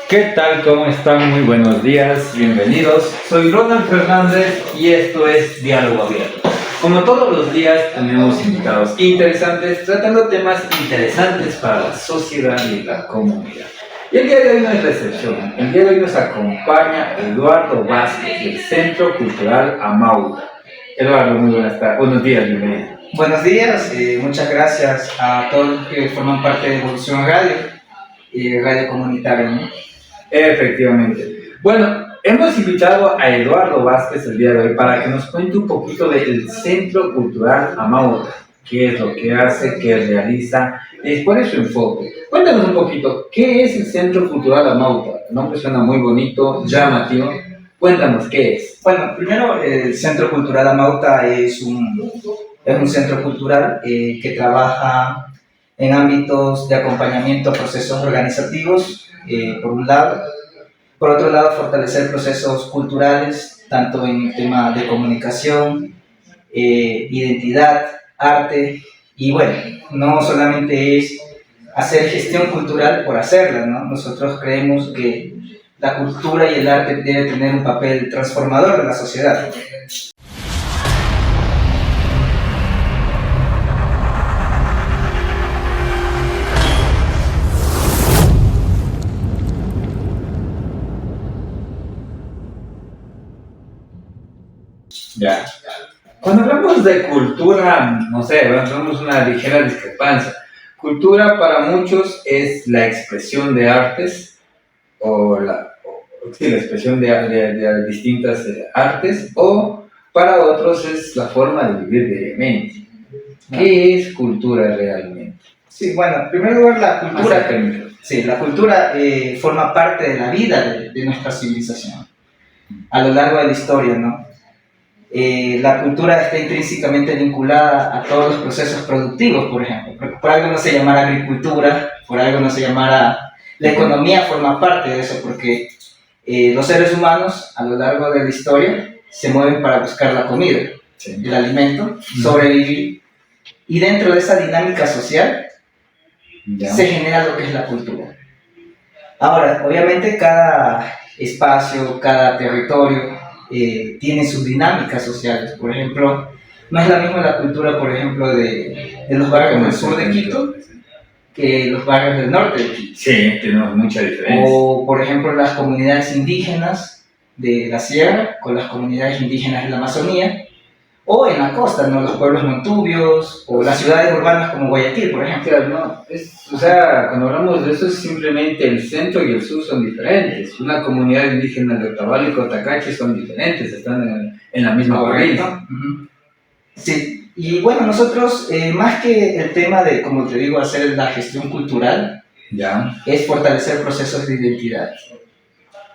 ¿Qué tal? ¿Cómo están? Muy buenos días, bienvenidos. Soy Ronald Fernández y esto es Diálogo Abierto. Como todos los días tenemos invitados interesantes tratando temas interesantes para la sociedad y la comunidad. Y el día de hoy no es la excepción. El día de hoy nos acompaña Eduardo Vázquez del Centro Cultural Amauta. Eduardo, muy buenos días, bienvenido. Buenos días, muchas gracias a todos los que forman parte de Evolución Radio y Radio Comunitaria, ¿no? Efectivamente. Bueno, hemos invitado a Eduardo Vázquez el día de hoy para que nos cuente un poquito del Centro Cultural Amauta. ¿Qué es lo que hace, qué realiza, cuál es su enfoque? Cuéntanos un poquito, ¿qué es el Centro Cultural Amauta? El nombre suena muy bonito, llamativo. Cuéntanos, ¿qué es? Bueno, primero, el Centro Cultural Amauta es un centro cultural que trabaja en ámbitos de acompañamiento a procesos organizativos, por un lado. Por otro lado, fortalecer procesos culturales, tanto en el tema de comunicación, identidad, arte, y bueno, no solamente es hacer gestión cultural por hacerla, ¿no? Nosotros creemos que la cultura y el arte deben tener un papel transformador en la sociedad. Ya. Cuando hablamos de cultura, no sé, tenemos una ligera discrepancia. Cultura para muchos es la expresión de artes sí, la expresión de distintas artes, o para otros es la forma de vivir diariamente. ¿Qué es cultura realmente? Sí, bueno, en primer lugar, la cultura forma parte de la vida de nuestra civilización a lo largo de la historia, ¿no? La cultura está intrínsecamente vinculada a todos los procesos productivos, por ejemplo. Por algo no se llamara agricultura, por algo no se llamara... La economía forma parte de eso, porque los seres humanos a lo largo de la historia se mueven para buscar la comida, sí, el alimento, sobrevivir, y dentro de esa dinámica social se genera lo que es la cultura. Ahora, obviamente cada espacio, cada territorio tiene sus dinámicas sociales. Por ejemplo, no es la misma la cultura, por ejemplo, de los barrios del sur de Quito que los barrios del norte de Quito. Sí, tenemos mucha diferencia. O, por ejemplo, las comunidades indígenas de la sierra con las comunidades indígenas de la Amazonía, o en la costa, ¿no? Los pueblos montubios, o las ciudades urbanas como Guayaquil, por ejemplo. Claro, no, o sea, cuando hablamos de eso es simplemente el centro y el sur son diferentes. Una comunidad indígena de Otavalo y Cotacachi son diferentes, están en la misma provincia. Uh-huh. Sí, y bueno, nosotros, más que el tema de, como te digo, hacer la gestión cultural, ya, es fortalecer procesos de identidad.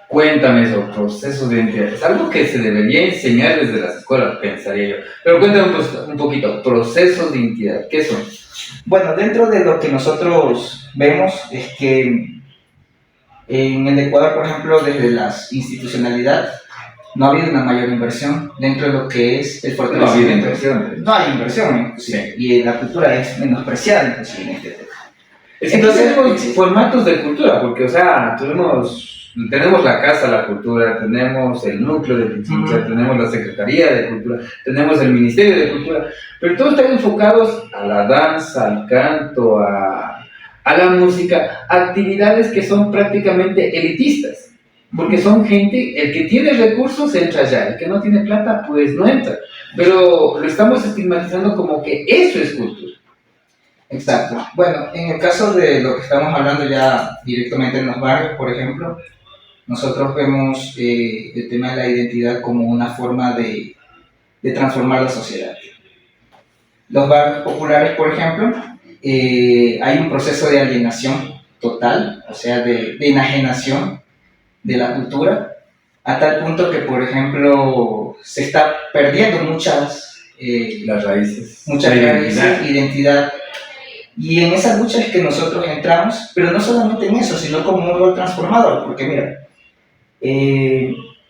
Cuéntame esos procesos de identidad. Es algo que se debería enseñar desde las escuelas, pensaría yo. Pero cuéntame un poquito, procesos de identidad, ¿qué son? Bueno, dentro de lo que nosotros vemos es que en el Ecuador, por ejemplo, desde la institucionalidad, no ha habido una mayor inversión dentro de lo que es el fortalecimiento. No hay inversión, sí. Y la cultura es menospreciada, inclusive, en este tema. Entonces, tenemos formatos de cultura, porque, o sea, tenemos la Casa de la Cultura, tenemos el Núcleo de Cultura, tenemos la Secretaría de Cultura, tenemos el Ministerio de Cultura, pero todos están enfocados a la danza, al canto, a la música, actividades que son prácticamente elitistas. Porque son gente, el que tiene recursos entra allá, el que no tiene plata pues no entra. Pero lo estamos estigmatizando como que eso es cultura. Exacto. Bueno, en el caso de lo que estamos hablando ya directamente en los barrios, por ejemplo, nosotros vemos el tema de la identidad como una forma de transformar la sociedad. Los barrios populares, por ejemplo, hay un proceso de alienación total, o sea, de enajenación de la cultura, a tal punto que, por ejemplo, se está perdiendo muchas raíces, identidad. Y en esa lucha es que nosotros entramos, pero no solamente en eso, sino como un rol transformador, porque mira,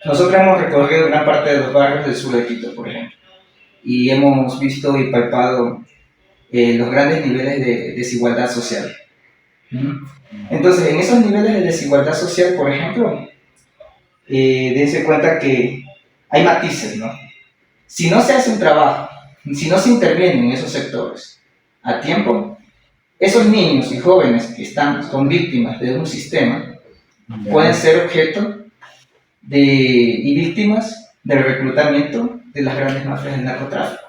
nosotros hemos recorrido gran parte de los barrios del sur de Quito, por ejemplo, y hemos visto y palpado los grandes niveles de desigualdad social. Entonces, en esos niveles de desigualdad social, por ejemplo, dense cuenta que hay matices, ¿no? Si no se hace un trabajo, si no se interviene en esos sectores a tiempo, esos niños y jóvenes que son víctimas de un sistema pueden ser objeto y víctimas del reclutamiento de las grandes mafias del narcotráfico.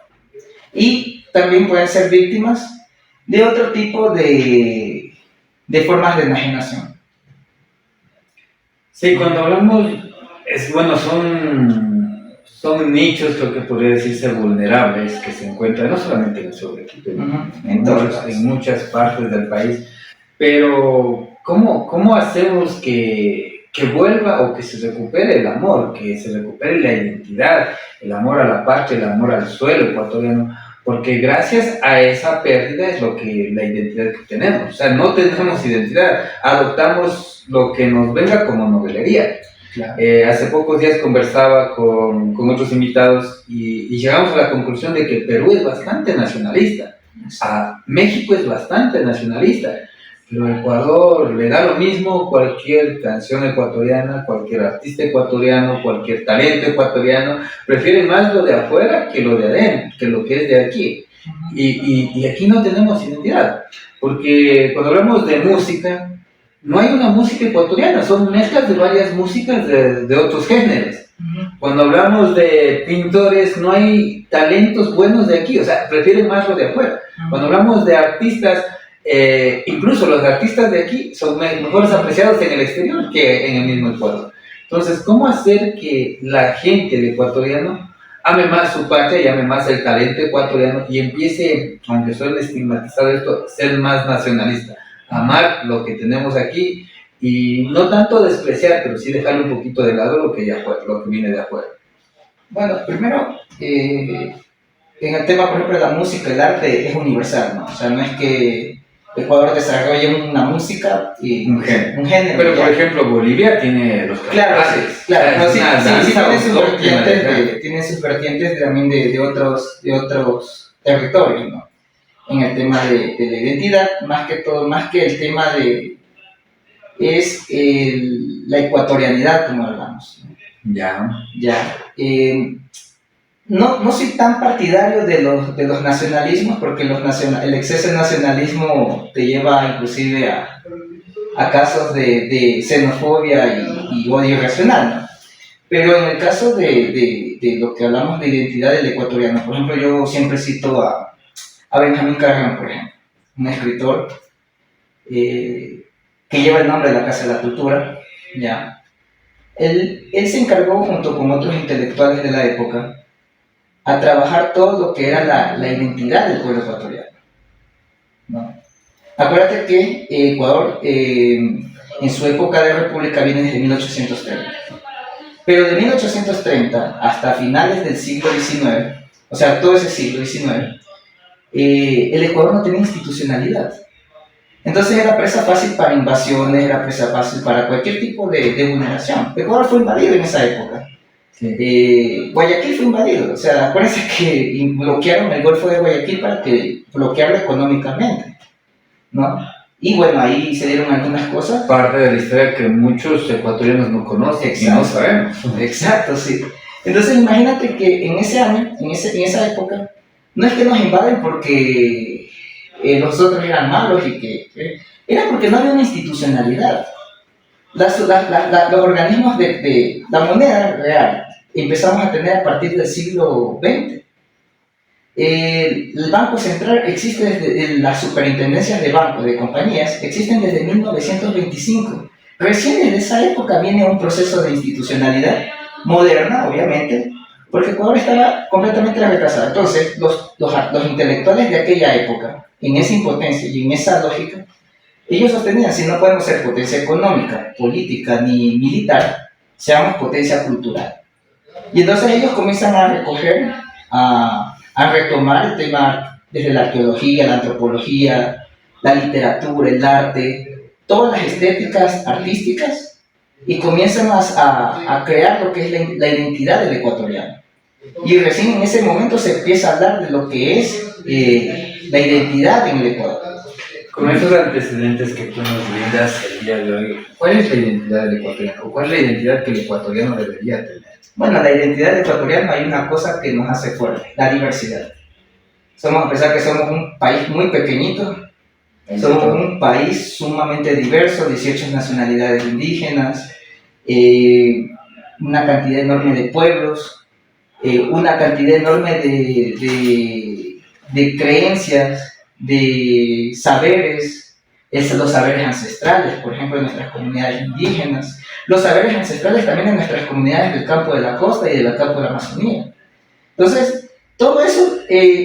Y también pueden ser víctimas de otro tipo de formas de enajenación. Sí, cuando hablamos, son nichos, creo que podría decirse, vulnerables, que se encuentran no solamente en el sur de Quito, en muchas partes del país. Pero, ¿cómo hacemos que vuelva o que se recupere el amor, que se recupere la identidad, el amor a la patria, el amor al suelo ecuatoriano? Porque gracias a esa pérdida es la identidad que tenemos. O sea, no tenemos identidad, adoptamos lo que nos venga como novelería. Claro. Hace pocos días conversaba con otros invitados y llegamos a la conclusión de que Perú es bastante nacionalista, México es bastante nacionalista, pero Ecuador le da lo mismo cualquier canción ecuatoriana, cualquier artista ecuatoriano, cualquier talento ecuatoriano, prefiere más lo de afuera que lo de adentro, que lo que es de aquí. Y aquí no tenemos identidad, porque cuando hablamos de música, no hay una música ecuatoriana, son mezclas de varias músicas de otros géneros. Cuando hablamos de pintores, no hay talentos buenos de aquí, o sea, prefieren más lo de afuera. Cuando hablamos de artistas, incluso los artistas de aquí son mejores apreciados en el exterior que en el mismo Ecuador. Entonces, ¿cómo hacer que la gente de ecuatoriano ame más su patria y ame más el talento ecuatoriano y empiece, aunque suene estigmatizado esto, ser más nacionalista? Amar lo que tenemos aquí y no tanto despreciar, pero sí dejar un poquito de lado lo que viene de afuera. Bueno, primero, en el tema, por ejemplo, de la música, el arte es universal, ¿no? O sea, no es que Ecuador desarrolle una música y un género. Pero, por ejemplo, Bolivia tiene los carnavales. Claro, no, sí, tiene sus vertientes también de otros territorios, ¿no? En el tema de la identidad, más que el tema es la ecuatorianidad, como hablamos, ¿no? Ya. No soy tan partidario de los nacionalismos, porque el exceso de nacionalismo te lleva inclusive a casos de xenofobia y odio irracional, ¿no? Pero en el caso de lo que hablamos de identidad del ecuatoriano, por ejemplo, yo siempre cito a Benjamín Carrión, por ejemplo, un escritor que lleva el nombre de la Casa de la Cultura, ¿ya? Él se encargó, junto con otros intelectuales de la época, a trabajar todo lo que era la identidad del pueblo ecuatoriano, ¿no? Acuérdate que Ecuador, en su época de república, viene desde 1830. Pero de 1830 hasta finales del siglo XIX, o sea, todo ese siglo XIX, el Ecuador no tenía institucionalidad. Entonces era presa fácil para invasiones, era presa fácil para cualquier tipo de vulneración. Ecuador fue invadido en esa época. Sí. Guayaquil fue invadido, o sea, acuérdense que bloquearon el Golfo de Guayaquil para bloquearlo económicamente, ¿no? Y bueno, ahí se dieron algunas cosas. Parte de la historia que muchos ecuatorianos no conocen. Exacto. Y no sabemos. Exacto, sí. Entonces imagínate que en ese año, en esa época, no es que nos invaden porque los otros eran malos y era porque no había una institucionalidad. Los organismos de la moneda real empezamos a tener a partir del siglo XX. El Banco Central existe desde las superintendencias de bancos, de compañías, existen desde 1925. Recién desde esa época viene un proceso de institucionalidad moderna, obviamente, porque Ecuador estaba completamente retrasado. Entonces, los intelectuales de aquella época, en esa impotencia y en esa lógica, ellos sostenían: si no podemos ser potencia económica, política ni militar, seamos potencia cultural. Y entonces ellos comienzan a recoger, a retomar el tema desde la arqueología, la antropología, la literatura, el arte, todas las estéticas artísticas, y comienzan a crear lo que es la identidad del ecuatoriano. Y recién en ese momento se empieza a hablar de lo que es la identidad en el Ecuador. Con esos antecedentes que tú nos brindas el día de hoy, ¿cuál es la identidad del ecuatoriano? ¿O cuál es la identidad que el ecuatoriano debería tener? Bueno, la identidad del ecuatoriano hay una cosa que nos hace fuerte, la diversidad. A pesar que somos un país muy pequeñito, somos un país sumamente diverso, 18 nacionalidades indígenas, una cantidad enorme de pueblos, una cantidad enorme de creencias, de saberes, los saberes ancestrales, por ejemplo, en nuestras comunidades indígenas, los saberes ancestrales también en nuestras comunidades del campo de la costa y del campo de la Amazonía. Entonces, todo eso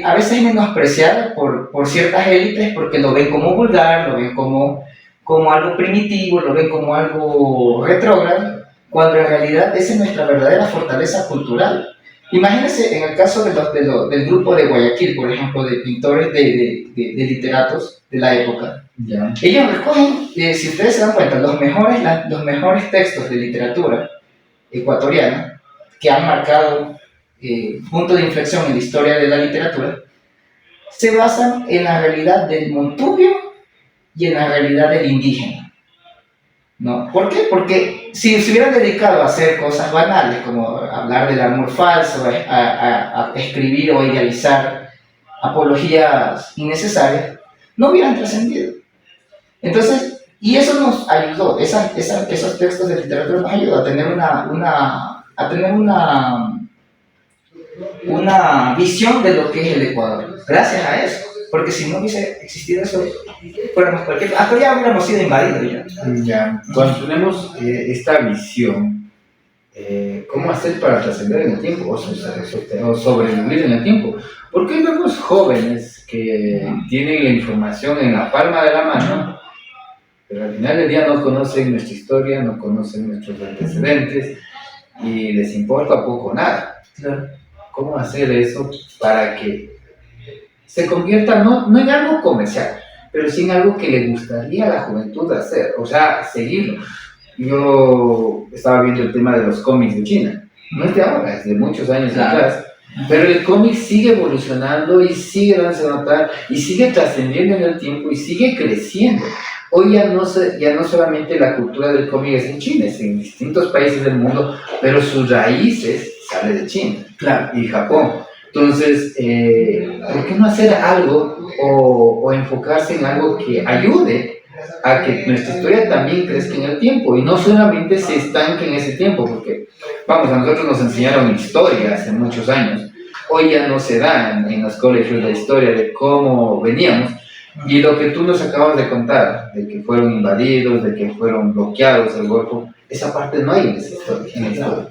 a veces es menospreciado por ciertas élites porque lo ven como vulgar, lo ven como algo primitivo, lo ven como algo retrógrado, cuando en realidad esa es nuestra verdadera fortaleza cultural. Imagínense en el caso del grupo de Guayaquil, por ejemplo, de pintores, de literatos de la época. Ya. Ellos recogen, si ustedes se dan cuenta, los mejores textos de literatura ecuatoriana que han marcado punto de inflexión en la historia de la literatura, se basan en la realidad del montubio y en la realidad del indígena. ¿No? ¿Por qué? Porque si se hubieran dedicado a hacer cosas banales, como hablar del amor falso, a escribir o idealizar apologías innecesarias, no hubieran trascendido. Entonces, y eso nos ayudó, esos textos de literatura nos ayudó a tener una visión de lo que es el Ecuador, gracias a eso, porque si no hubiese existido eso, fuéramos hasta ya hubiéramos sido invadidos ya. Ya. Cuando tenemos esta visión, ¿cómo hacer para trascender en el tiempo o sobrevivir en el tiempo? Porque hay vemos jóvenes que tienen la información en la palma de la mano, pero al final del día no conocen nuestra historia, no conocen nuestros antecedentes y les importa poco nada. Claro. ¿Cómo hacer eso para que se convierta no en algo comercial, pero sí en algo que le gustaría a la juventud hacer, o sea, seguirlo? Yo estaba viendo el tema de los cómics de China, no es de ahora, es de muchos años atrás, pero el cómic sigue evolucionando y sigue dándose a notar y sigue trascendiendo en el tiempo y sigue creciendo. Hoy ya no solamente la cultura del cómic es en China, es en distintos países del mundo, pero sus raíces salen de China, claro, y Japón. Entonces, ¿por qué no hacer algo o enfocarse en algo que ayude a que nuestra historia también crezca en el tiempo y no solamente se estanque en ese tiempo? Porque, vamos, a nosotros nos enseñaron historia hace muchos años, hoy ya no se da en los colegios la historia de cómo veníamos, y lo que tú nos acabas de contar, de que fueron invadidos, de que fueron bloqueados el Golfo, esa parte no hay en esa historia.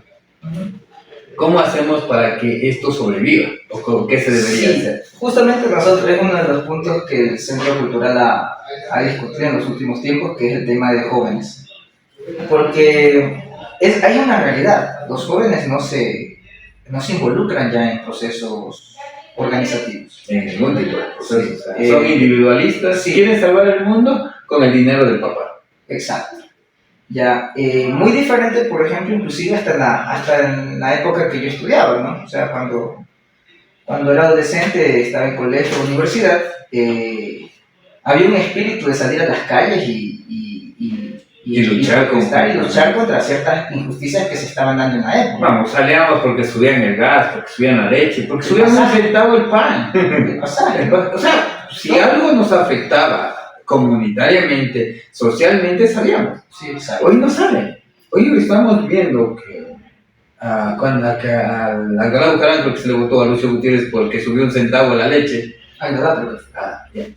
¿Cómo hacemos para que esto sobreviva? ¿O qué se debería hacer? Justamente nosotros es uno de los puntos que el Centro Cultural ha discutido en los últimos tiempos, que es el tema de jóvenes. Porque hay una realidad, los jóvenes no se involucran ya en procesos organizativos. En ningún tipo de procesos. Son individualistas, sí. Quieren salvar el mundo con el dinero del papá. Exacto. Ya, muy diferente, por ejemplo, inclusive hasta en la época que yo estudiaba, ¿no? O sea, cuando era adolescente, estaba en colegio o universidad, había un espíritu de salir a las calles y luchar contra ciertas injusticias que se estaban dando en la época. Vamos, salíamos porque subían el gas, porque subían la leche, porque subían un centavo el pan. O sea, si algo nos afectaba comunitariamente, socialmente, salíamos. Sí, exacto. Hoy no sale. Hoy estamos viendo que cuando a Galán Caranco, que se le votó a Lucio Gutiérrez porque subió un centavo la leche,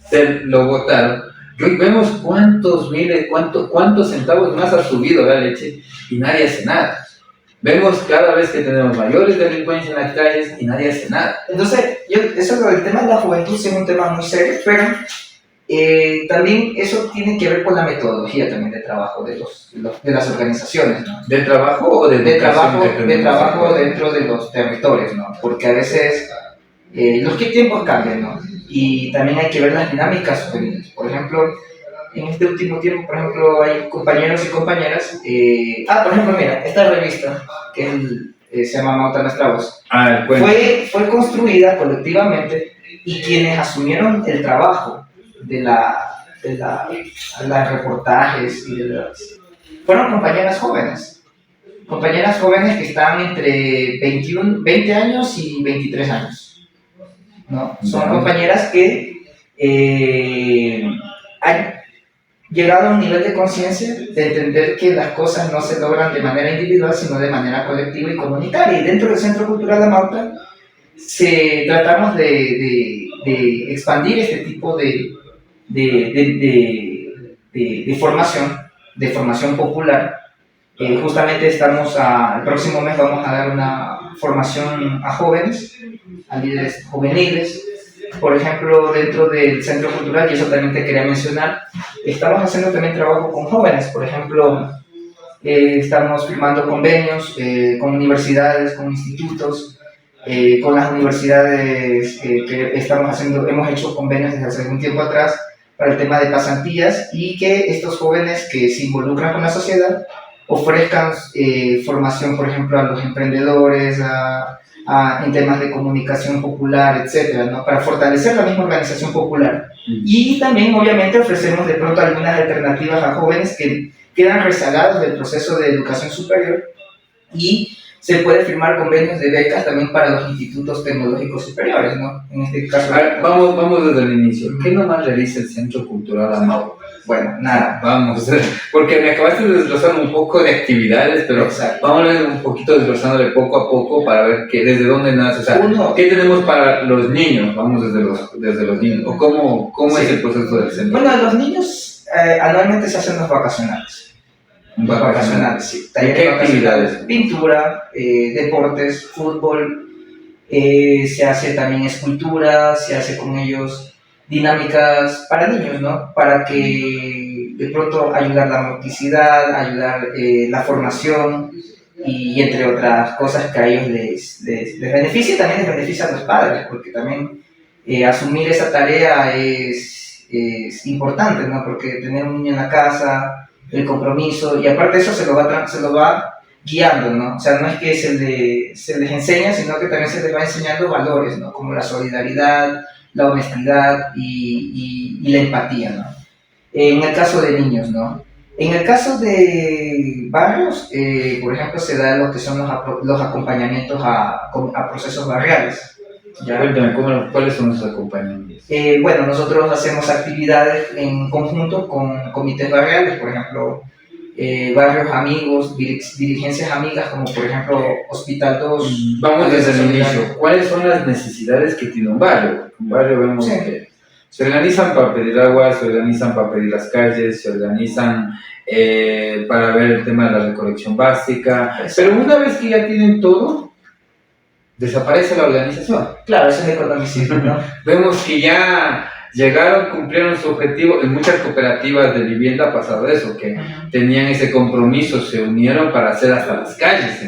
se lo votaron. Y hoy vemos cuántos centavos más ha subido la leche y nadie hace nada. Vemos cada vez que tenemos mayores delincuencia en las calles y nadie hace nada. Entonces, el tema de la juventud es un tema muy serio, pero también eso tiene que ver con la metodología también de trabajo de las organizaciones, ¿no? ¿De trabajo o de trabajo dentro de los territorios, ¿no? Porque a veces los tiempos cambian, ¿no? Y también hay que ver las dinámicas juveniles. Por ejemplo, en este último tiempo, por ejemplo, hay compañeros y compañeras. Por ejemplo, mira, esta revista que se llama Mauta Nuestra Voz fue construida colectivamente y quienes asumieron el trabajo de la de las reportajes y fueron compañeras jóvenes que estaban entre 20 años y 23 años, ¿no? Son compañeras que han llegado a un nivel de conciencia de entender que las cosas no se logran de manera individual, sino de manera colectiva y comunitaria. Y dentro del Centro Cultural La Mauta tratamos de expandir este tipo de formación popular. Justamente el próximo mes vamos a dar una formación a jóvenes, a líderes juveniles. Por ejemplo, dentro del Centro Cultural, y eso también te quería mencionar, estamos haciendo también trabajo con jóvenes. Por ejemplo, estamos firmando convenios con universidades, con institutos, con las universidades que hemos hecho convenios desde hace algún tiempo atrás para el tema de pasantías, y que estos jóvenes que se involucran con la sociedad ofrezcan formación, por ejemplo, a los emprendedores, en temas de comunicación popular, etcétera, ¿no? Para fortalecer la misma organización popular. Y también, obviamente, ofrecemos de pronto algunas alternativas a jóvenes que quedan rezagados del proceso de educación superior, y se puede firmar convenios de becas también para los institutos tecnológicos superiores, ¿no? En este caso... Vamos desde el inicio. ¿Qué nomás realiza el Centro Cultural La Mauta? Bueno, nada. Vamos, porque me acabaste de desglosar un poco de actividades, pero exacto, vamos a ir un poquito desglosándole poco a poco para ver desde dónde nace, o sea, ¿qué tenemos para los niños? Vamos desde los niños, o cómo es el proceso del centro. Bueno, a los niños anualmente se hacen los vacacionales. Vacacionales, sí. ¿Qué actividades? Pintura, deportes, fútbol, se hace también escultura, se hace con ellos dinámicas para niños, ¿no? Para que de pronto ayudar la motricidad, ayudar la formación, y entre otras cosas que a ellos les beneficia, y también les beneficia a los padres, porque también asumir esa tarea es importante, ¿no? Porque tener un niño en la casa, el compromiso, y aparte de eso se lo va guiando, ¿no? O sea, no es que se les enseña, sino que también se les va enseñando valores, ¿no? Como la solidaridad, la honestidad y la empatía, ¿no? En el caso de niños, ¿no? En el caso de barrios, por ejemplo, se da lo que son los acompañamientos a procesos barriales. ¿Ya? Cuéntame, ¿cuáles son los acompañamientos? Bueno, nosotros hacemos actividades en conjunto con comités barriales, por ejemplo, barrios amigos, dirigencias amigas, como por ejemplo Hospital 2. Vamos desde el inicio. ¿Cuáles son las necesidades que tiene un barrio? Un barrio vemos que se organizan para pedir agua, se organizan para pedir las calles, se organizan para ver el tema de la recolección básica, pero una vez que ya tienen todo, desaparece la organización. Claro, eso es economicismo, ¿no? Vemos que ya llegaron, cumplieron su objetivo. En muchas cooperativas de vivienda ha pasado eso, que tenían ese compromiso, se unieron para hacer hasta las calles,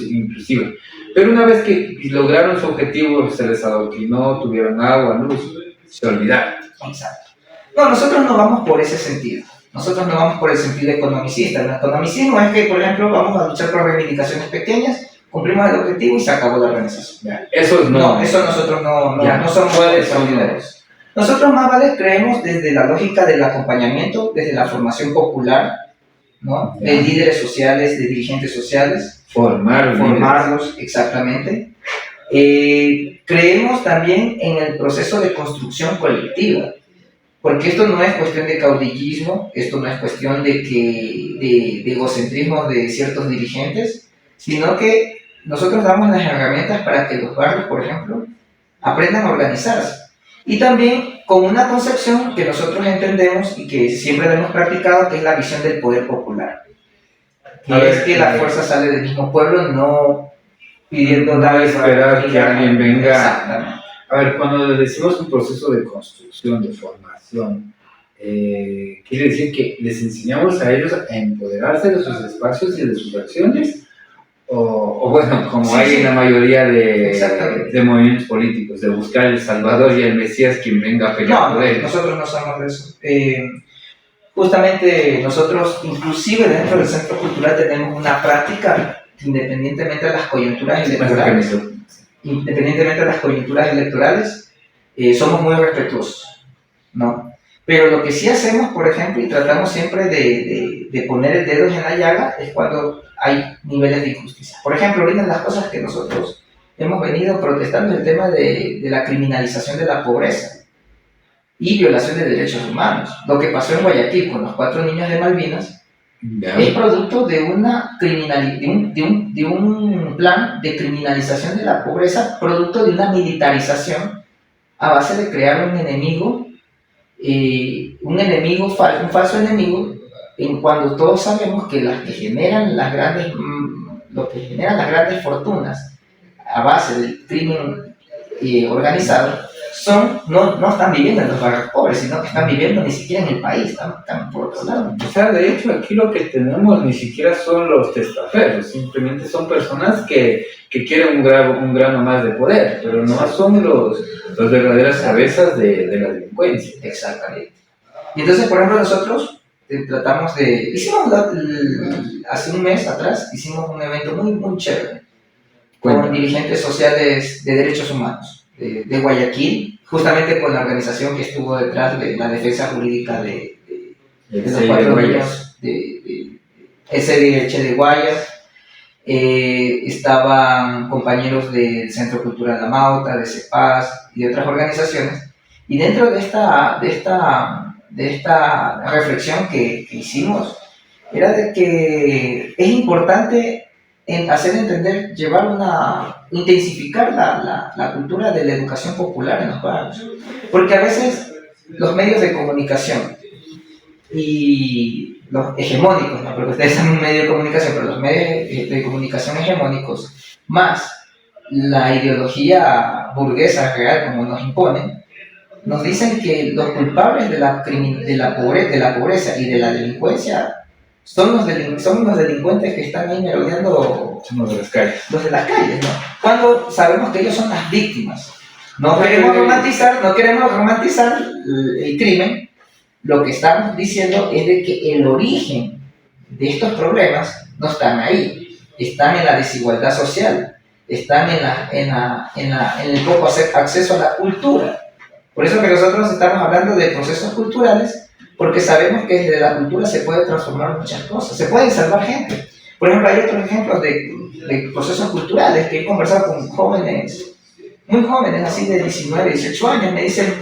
inclusive. Pero una vez que lograron su objetivo, se les adoctrinó, tuvieron agua, luz, se olvidaron. Exacto. No, nosotros no vamos por ese sentido. Nosotros no vamos por el sentido economicista. El economicismo es que, por ejemplo, vamos a luchar por reivindicaciones pequeñas, cumplimos el objetivo y se acabó la organización. Eso nosotros no somos partidarios. Nosotros más vale creemos desde la lógica del acompañamiento, desde la formación popular, ¿no? De líderes sociales, de dirigentes sociales. Formarlos, exactamente. Creemos también en el proceso de construcción colectiva, porque esto no es cuestión de caudillismo, esto no es cuestión de egocentrismo de ciertos dirigentes, sino que nosotros damos las herramientas para que los barrios, por ejemplo, aprendan a organizarse. Y también con una concepción que nosotros entendemos y que siempre hemos practicado, que es la visión del poder popular. Que es que la fuerza sale del mismo pueblo, no pidiendo nada, esperar que alguien venga. Exactamente. A ver, cuando decimos un proceso de construcción, de formación, quiere decir que les enseñamos a ellos a empoderarse de sus espacios y de sus acciones, o bueno, como hay en la mayoría de movimientos políticos, de buscar el Salvador y el Mesías quien venga a pelear por ellos. Nosotros no somos de eso. Justamente nosotros, inclusive dentro del Centro Cultural, tenemos una práctica, independientemente de las coyunturas electorales, somos muy respetuosos, ¿no? Pero lo que sí hacemos, por ejemplo, y tratamos siempre de poner el dedo en la llaga, es cuando hay niveles de injusticia. Por ejemplo, una de las cosas que nosotros hemos venido protestando es el tema de la criminalización de la pobreza y violación de derechos humanos. Lo que pasó en Guayaquil con los 4 niños de Malvinas es producto de de un plan de criminalización de la pobreza, producto de una militarización a base de crear un falso enemigo, en cuando todos sabemos que las que generan lo que generan las grandes fortunas a base del crimen organizado no están viviendo en los barrios pobres, sino que están viviendo ni siquiera en el país, están por otro lado. O sea, de hecho, aquí lo que tenemos ni siquiera son los testaferros, simplemente son personas que quieren un grano más de poder, pero no son los verdaderas cabezas de la delincuencia. Exactamente. Y entonces, por ejemplo, nosotros tratamos hace un mes atrás, hicimos un evento muy, muy chévere con dirigentes sociales de derechos humanos de Guayaquil, justamente con la organización que estuvo detrás de la defensa jurídica de los 4 niños de SDH de Guayas. Estaban compañeros del Centro Cultural La Mauta, de CEPAS y de otras organizaciones. Y dentro de esta reflexión que hicimos, era de que es importante hacer entender, intensificar la cultura de la educación popular en los barrios. Porque a veces los medios de comunicación y los hegemónicos, ¿no? Porque ustedes son un medio de comunicación, pero los medios de comunicación hegemónicos, más la ideología burguesa real como nos imponen, nos dicen que los culpables de la pobreza y de la delincuencia son los delincuentes que están ahí merodeando, los de las calles. Los de las calles, ¿no? Cuando sabemos que ellos son las víctimas. No queremos romantizar el crimen. Lo que estamos diciendo es de que el origen de estos problemas no están ahí, están en la desigualdad social, están en el poco acceso a la cultura. Por eso que nosotros estamos hablando de procesos culturales, porque sabemos que desde la cultura se puede transformar muchas cosas, se pueden salvar gente. Por ejemplo, hay otros ejemplos de procesos culturales que he conversado con jóvenes, muy jóvenes, así de 19, 18 años, me dicen,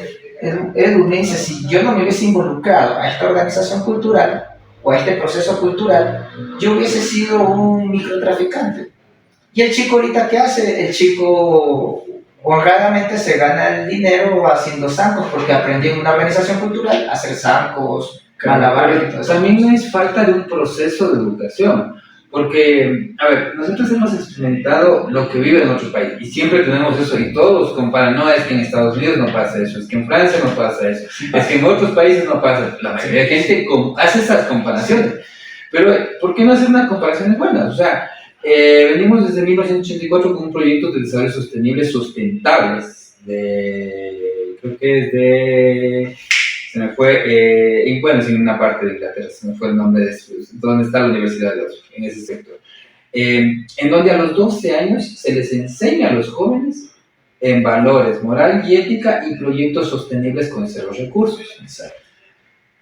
Edu me dice, si yo no me hubiese involucrado a esta organización cultural o a este proceso cultural, yo hubiese sido un microtraficante. Y el chico ahorita, ¿qué hace? El chico honradamente se gana el dinero haciendo zancos, porque aprendió en una organización cultural a hacer zancos, malabares. También no es falta de un proceso de educación. Porque, a ver, nosotros hemos experimentado lo que vive en otros países y siempre tenemos eso y todos comparan, no, es que en Estados Unidos no pasa eso, es que en Francia no pasa eso, es que en otros países no pasa. La mayoría de gente hace esas comparaciones, pero ¿por qué no hacer unas comparaciones buenas? O sea, venimos desde 1984 con un proyecto de desarrollo sostenible sustentables, creo que es de... Se me fue, bueno, en una parte de Inglaterra, se me fue el nombre de eso, donde está la Universidad de Oxford, en ese sector, en donde a los 12 años se les enseña a los jóvenes en valores, moral y ética y proyectos sostenibles con esos recursos.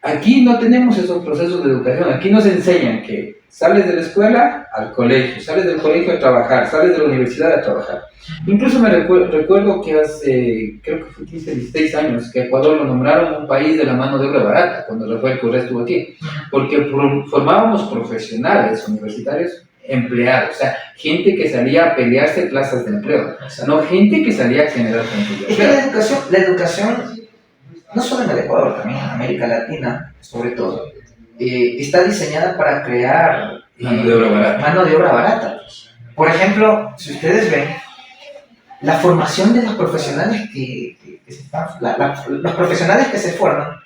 Aquí no tenemos esos procesos de educación, aquí nos enseñan que sales de la escuela al colegio, sales del colegio a trabajar, sales de la universidad a trabajar. Incluso me recuerdo que hace, creo que fue 15, 16 años, que Ecuador lo nombraron un país de la mano de obra barata, cuando Rafael Correa estuvo aquí, porque formábamos profesionales universitarios empleados, o sea, gente que salía a pelearse plazas de empleo, no gente que salía a generar empleo. Es que la educación, no solo en el Ecuador, también en América Latina, sobre todo, está diseñada para crear mano de obra barata. Por ejemplo, si ustedes ven, la formación de los profesionales los profesionales que se forman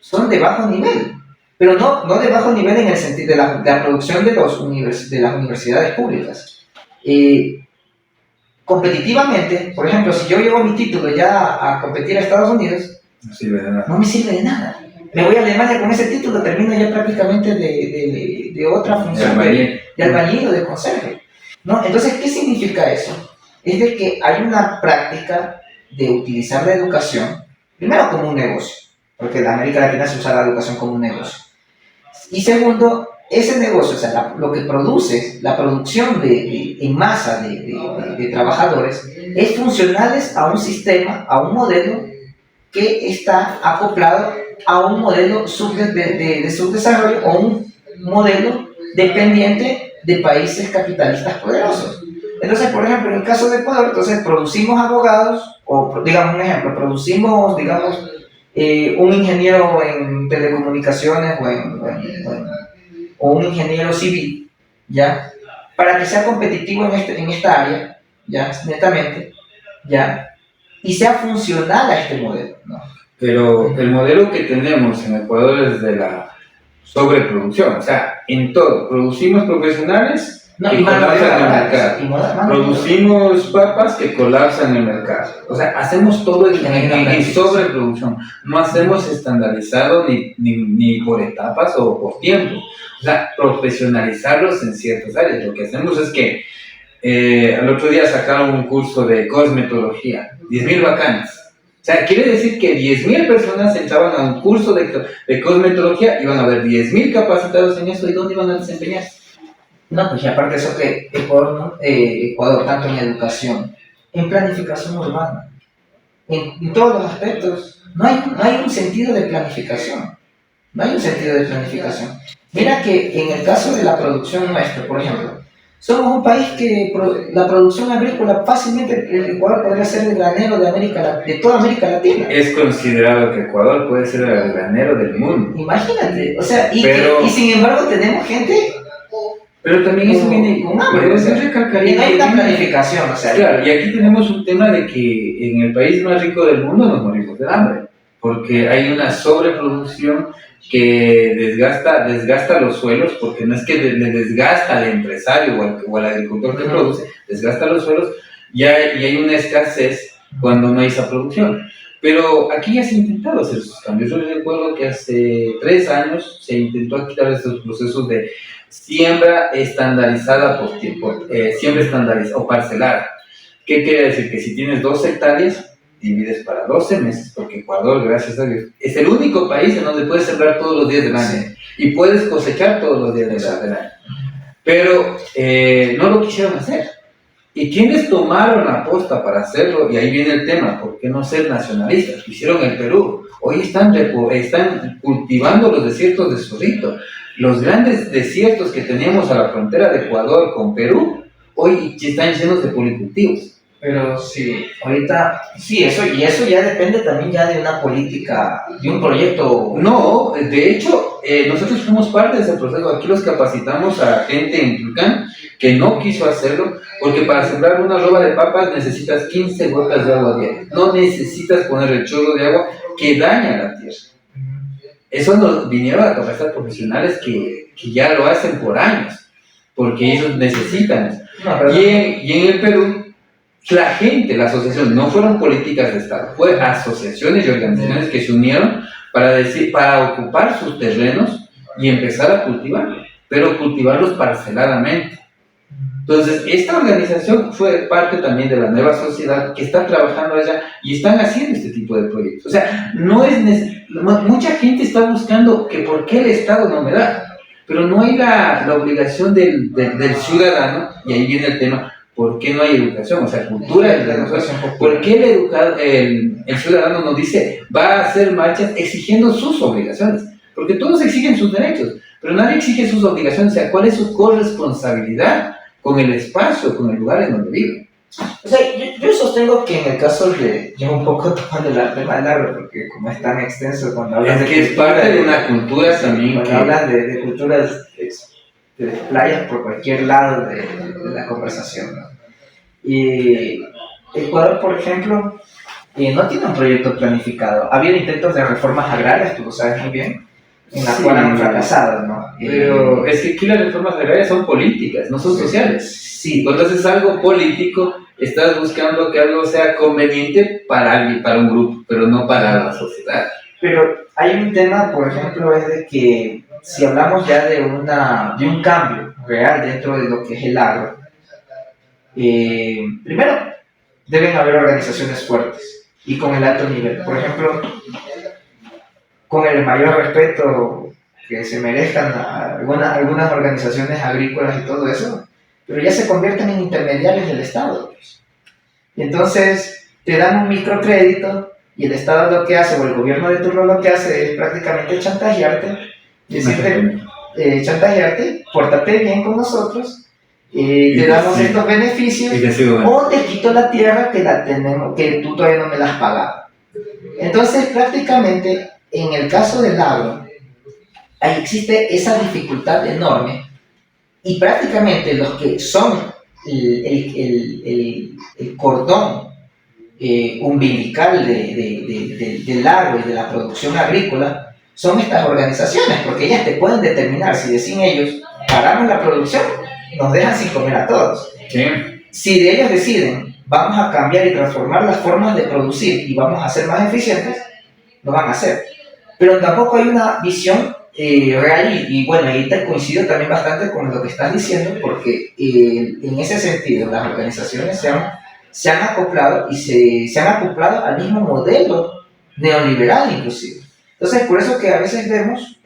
son de bajo nivel, pero no de bajo nivel en el sentido de la producción de las universidades públicas. Competitivamente, por ejemplo, si yo llevo mi título ya a competir a Estados Unidos, no sirve de nada. No me sirve de nada. Me voy a Alemania con ese título, termino ya prácticamente de otra función, de albañil o de conserje, ¿no? Entonces, ¿qué significa eso? Es de que hay una práctica de utilizar la educación, primero como un negocio, porque en América Latina se usa la educación como un negocio. Y segundo, ese negocio, o sea, lo que produce, la producción en masa de trabajadores, es funcionales a un sistema, a un modelo que está acoplado a un modelo de subdesarrollo o un modelo dependiente de países capitalistas poderosos. Entonces, por ejemplo, en el caso de Ecuador, entonces producimos abogados, o digamos un ejemplo, producimos, digamos, un ingeniero en telecomunicaciones o un ingeniero civil, ¿ya? Para que sea competitivo en esta área, ¿ya? Netamente, ¿ya? Y sea funcional a este modelo, ¿no? Pero el modelo que tenemos en Ecuador es de la sobreproducción, o sea, en todo. Producimos profesionales que colapsan el mercado. Producimos papas que colapsan el mercado. O sea, hacemos todo en sobreproducción. No hacemos estandarizado ni por etapas o por tiempo. O sea, profesionalizarlos en ciertas áreas. Lo que hacemos es que el otro día sacaron un curso de cosmetología, 10.000 vacantes. O sea, quiere decir que 10.000 personas entraban a un curso de cosmetología, iban a haber 10.000 capacitados en eso, ¿y dónde iban a desempeñarse? No, pues y aparte de eso que Ecuador, ¿no? Ecuador, tanto en educación, en planificación urbana, en todos los aspectos, no hay un sentido de planificación. No hay un sentido de planificación. Mira que en el caso de la producción nuestra, por ejemplo, somos un país que la producción agrícola fácilmente el Ecuador podría ser el granero de toda América Latina. Es considerado que Ecuador puede ser el granero del mundo. Imagínate, o sea, y sin embargo tenemos gente. Pero también eso viene con hambre, o sea, y no hay una planificación, o sea. Claro, y aquí tenemos un tema de que en el país más rico del mundo nos morimos de hambre, porque hay una sobreproducción que desgasta los suelos, porque no es que le desgasta al empresario o al agricultor que produce, desgasta los suelos, y hay una escasez cuando no hay esa producción. Pero aquí ya se ha intentado hacer esos cambios. Yo recuerdo que hace 3 años se intentó quitar estos procesos de siembra estandarizada por tiempo, siembra estandarizada o parcelada. ¿Qué quiere decir? Que si tienes 2 hectáreas, divides para 12 meses, porque Ecuador, gracias a Dios, es el único país en donde puedes sembrar todos los días del año y puedes cosechar todos los días del año. Pero no lo quisieron hacer. ¿Y quiénes tomaron la posta para hacerlo? Y ahí viene el tema, ¿por qué no ser nacionalistas? Lo hicieron en Perú. Hoy están cultivando los desiertos de Zorrito. Los grandes desiertos que teníamos a la frontera de Ecuador con Perú, hoy están llenos de policultivos. Pero sí, ahorita, sí, eso ya depende también ya de una política, de un proyecto. No, de hecho, nosotros fuimos parte de ese proceso. Aquí los capacitamos a gente en Tulcán que no quiso hacerlo, porque para sembrar una roba de papas necesitas 15 gotas de agua diaria. No necesitas poner el chorro de agua que daña la tierra. Eso nos vinieron a capacitar profesionales que ya lo hacen por años, porque ellos necesitan eso. No, y en el Perú, la gente, la asociación, no fueron políticas de Estado, fue asociaciones y organizaciones que se unieron para ocupar sus terrenos y empezar a cultivarlos, pero cultivarlos parceladamente. Entonces, esta organización fue parte también de la nueva sociedad que está trabajando allá y están haciendo este tipo de proyectos. O sea, mucha gente está buscando que por qué el Estado no me da, pero no hay la obligación del ciudadano, y ahí viene el tema. ¿Por qué no hay educación? O sea, cultura de la educación. ¿Por qué el ciudadano nos dice, va a hacer marchas exigiendo sus obligaciones? Porque todos exigen sus derechos, pero nadie exige sus obligaciones. O sea, ¿cuál es su corresponsabilidad con el espacio, con el lugar en donde vive? O sea, yo sostengo que en el caso de, yo un poco tomando el tema largo, porque como es tan extenso, cuando hablas de que es parte de una cultura también. Cuando hablas de culturas, te desplayas por cualquier lado de la conversación, ¿no? Y Ecuador, por ejemplo, no tiene un proyecto planificado. Ha habido intentos de reformas agrarias, tú lo sabes muy bien, en la cual han fracasado, ¿no? Pero es que aquí las reformas agrarias son políticas, no son sociales. Sí. Cuando haces algo político, estás buscando que algo sea conveniente para alguien, para un grupo, pero no para la sociedad. Pero hay un tema, por ejemplo, es de que si hablamos ya de un cambio real dentro de lo que es el agro, primero deben haber organizaciones fuertes y con el alto nivel. Por ejemplo, con el mayor respeto que se merezcan a algunas organizaciones agrícolas y todo eso, pero ya se convierten en intermediarios del Estado. Y entonces te dan un microcrédito y el Estado lo que hace, o el gobierno de turno lo que hace es prácticamente chantajearte, decirte, pórtate bien con nosotros, te damos estos beneficios, o te quito la tierra que tú todavía no me la has pagado. Entonces prácticamente en el caso del agro, ahí existe esa dificultad enorme y prácticamente los que son el cordón umbilical del agro y de la producción agrícola son estas organizaciones, porque ellas te pueden determinar si de sin ellos paramos la producción, nos dejan sin comer a todos. Sí. Si de ellos deciden, vamos a cambiar y transformar las formas de producir y vamos a ser más eficientes, lo van a hacer. Pero tampoco hay una visión real y bueno, ahí te coincido también bastante con lo que estás diciendo, porque en ese sentido las organizaciones se han acoplado y se han acoplado al mismo modelo neoliberal inclusive. Entonces, por eso que a veces vemos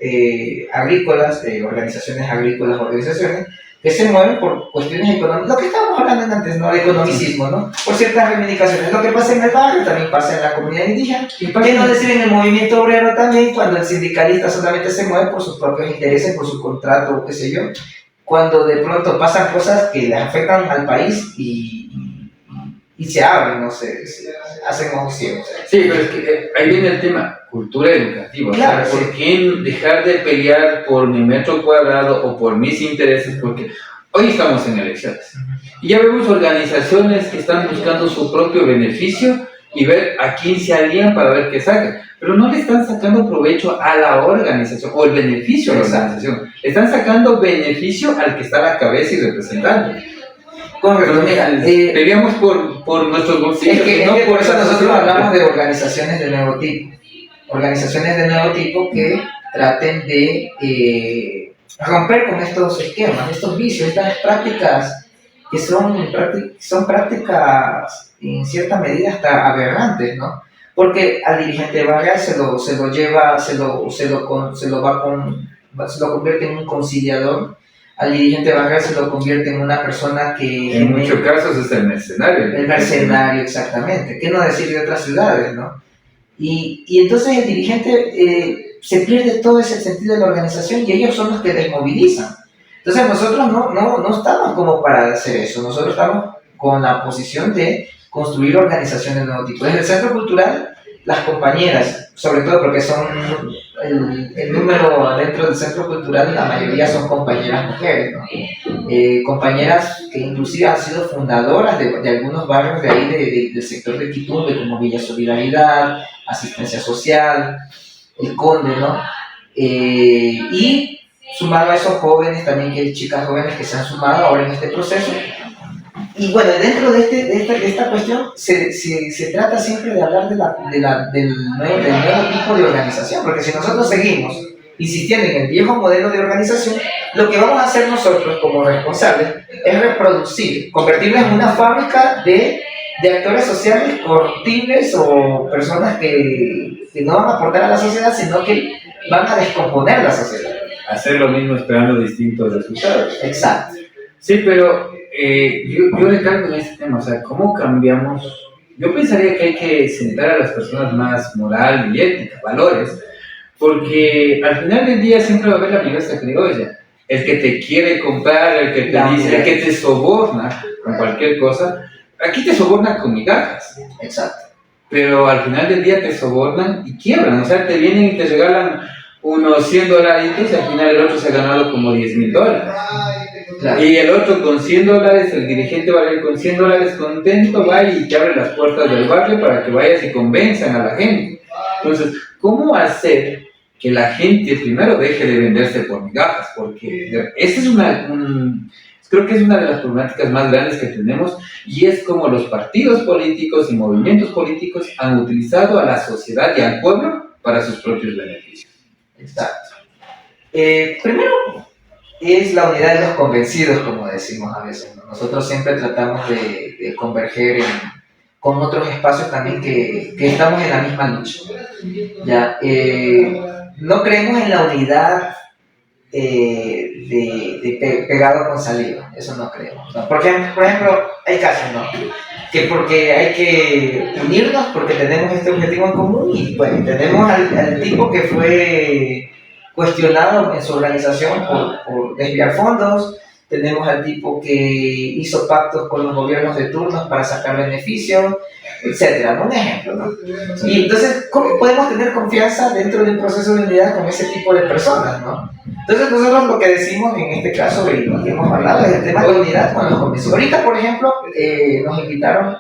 organizaciones que se mueven por cuestiones económicas, lo que estábamos hablando antes, ¿no? De economicismo, ¿no? Por ciertas reivindicaciones. Lo que pasa en el barrio también pasa en la comunidad indígena. ¿Qué no decir en el movimiento obrero también, cuando el sindicalista solamente se mueve por sus propios intereses, por su contrato, qué sé yo? Cuando de pronto pasan cosas que les afectan al país y se abren, no sé, se hacen ojos ciegos. Sí, pero es que ahí viene el tema, cultura educativa. Claro, o sea, ¿por qué dejar de pelear por mi metro cuadrado o por mis intereses? Porque hoy estamos en elecciones y ya vemos organizaciones que están buscando su propio beneficio y ver a quién se alían para ver qué sacan, pero no le están sacando provecho a la organización o el beneficio a la organización, le están sacando beneficio al que está a la cabeza y representando. Peleamos por nuestros bolsillos. Por eso nosotros hablamos de organizaciones de nuevo tipo. Organizaciones de nuevo tipo que traten de romper con estos esquemas, estos vicios, estas prácticas que son prácticas en cierta medida hasta aberrantes, ¿no? Porque al dirigente barrial se lo convierte en un conciliador. Al dirigente barrial se lo convierte en una persona que... En muchos casos es el mercenario. El mercenario, exactamente. ¿Qué no decir de otras ciudades, no? Y entonces el dirigente se pierde todo ese sentido de la organización y ellos son los que desmovilizan. Entonces nosotros no estamos como para hacer eso. Nosotros estamos con la posición de construir organizaciones de nuevo tipo. Desde el Centro Cultural, las compañeras, sobre todo porque son el número dentro del Centro Cultural, la mayoría son compañeras mujeres, ¿no? Compañeras que inclusive han sido fundadoras de algunos barrios de ahí del sector de Quitumbe, como Villa Solidaridad, Asistencia Social, El Conde, ¿no? Y sumado a esos jóvenes también, que hay chicas jóvenes que se han sumado ahora en este proceso. Y bueno, dentro de esta cuestión se trata siempre de hablar del nuevo tipo de organización, porque si nosotros seguimos insistiendo en el viejo modelo de organización, lo que vamos a hacer nosotros como responsables es reproducir, convertirnos en una fábrica de actores sociales corruptibles o personas que no van a aportar a la sociedad, sino que van a descomponer la sociedad. Hacer lo mismo esperando distintos resultados. Exacto. Sí, pero yo recalco en este tema, o sea, ¿cómo cambiamos? Yo pensaría que hay que sentar a las personas más moral y ética, valores, porque al final del día siempre va a haber la migaja criolla, el que te quiere comprar, el que te dice, el que te soborna con cualquier cosa. Aquí te sobornan con migajas. Exacto. Pero al final del día te sobornan y quiebran, o sea, te vienen y te regalan unos $100 y al final el otro se ha ganado como $10,000. Claro. Y el otro con $100, el dirigente va a ir con $100 contento, va y te abre las puertas del barrio para que vayas y convenzan a la gente. Entonces, ¿cómo hacer que la gente primero deje de venderse por migajas? Porque esa es creo que es una de las problemáticas más grandes que tenemos, y es como los partidos políticos y movimientos políticos han utilizado a la sociedad y al pueblo para sus propios beneficios. Exacto. Primero es la unidad de los convencidos, como decimos a veces, ¿no? Nosotros siempre tratamos de converger con otros espacios también que estamos en la misma lucha. ¿Ya? no creemos en la unidad pegado con saliva, eso no creemos, ¿no? Por ejemplo, hay casos, ¿no? Que porque hay que unirnos porque tenemos este objetivo en común y bueno, tenemos al tipo que fue cuestionado en su organización por desviar fondos, tenemos al tipo que hizo pactos con los gobiernos de turnos para sacar beneficios, etcétera, ¿no? Un ejemplo, ¿no? Y entonces, ¿cómo podemos tener confianza dentro de un proceso de unidad con ese tipo de personas, ¿no? Entonces nosotros lo que decimos en este caso, y lo que hemos hablado, es el tema de unidad con los convencidos. Ahorita, por ejemplo, nos invitaron,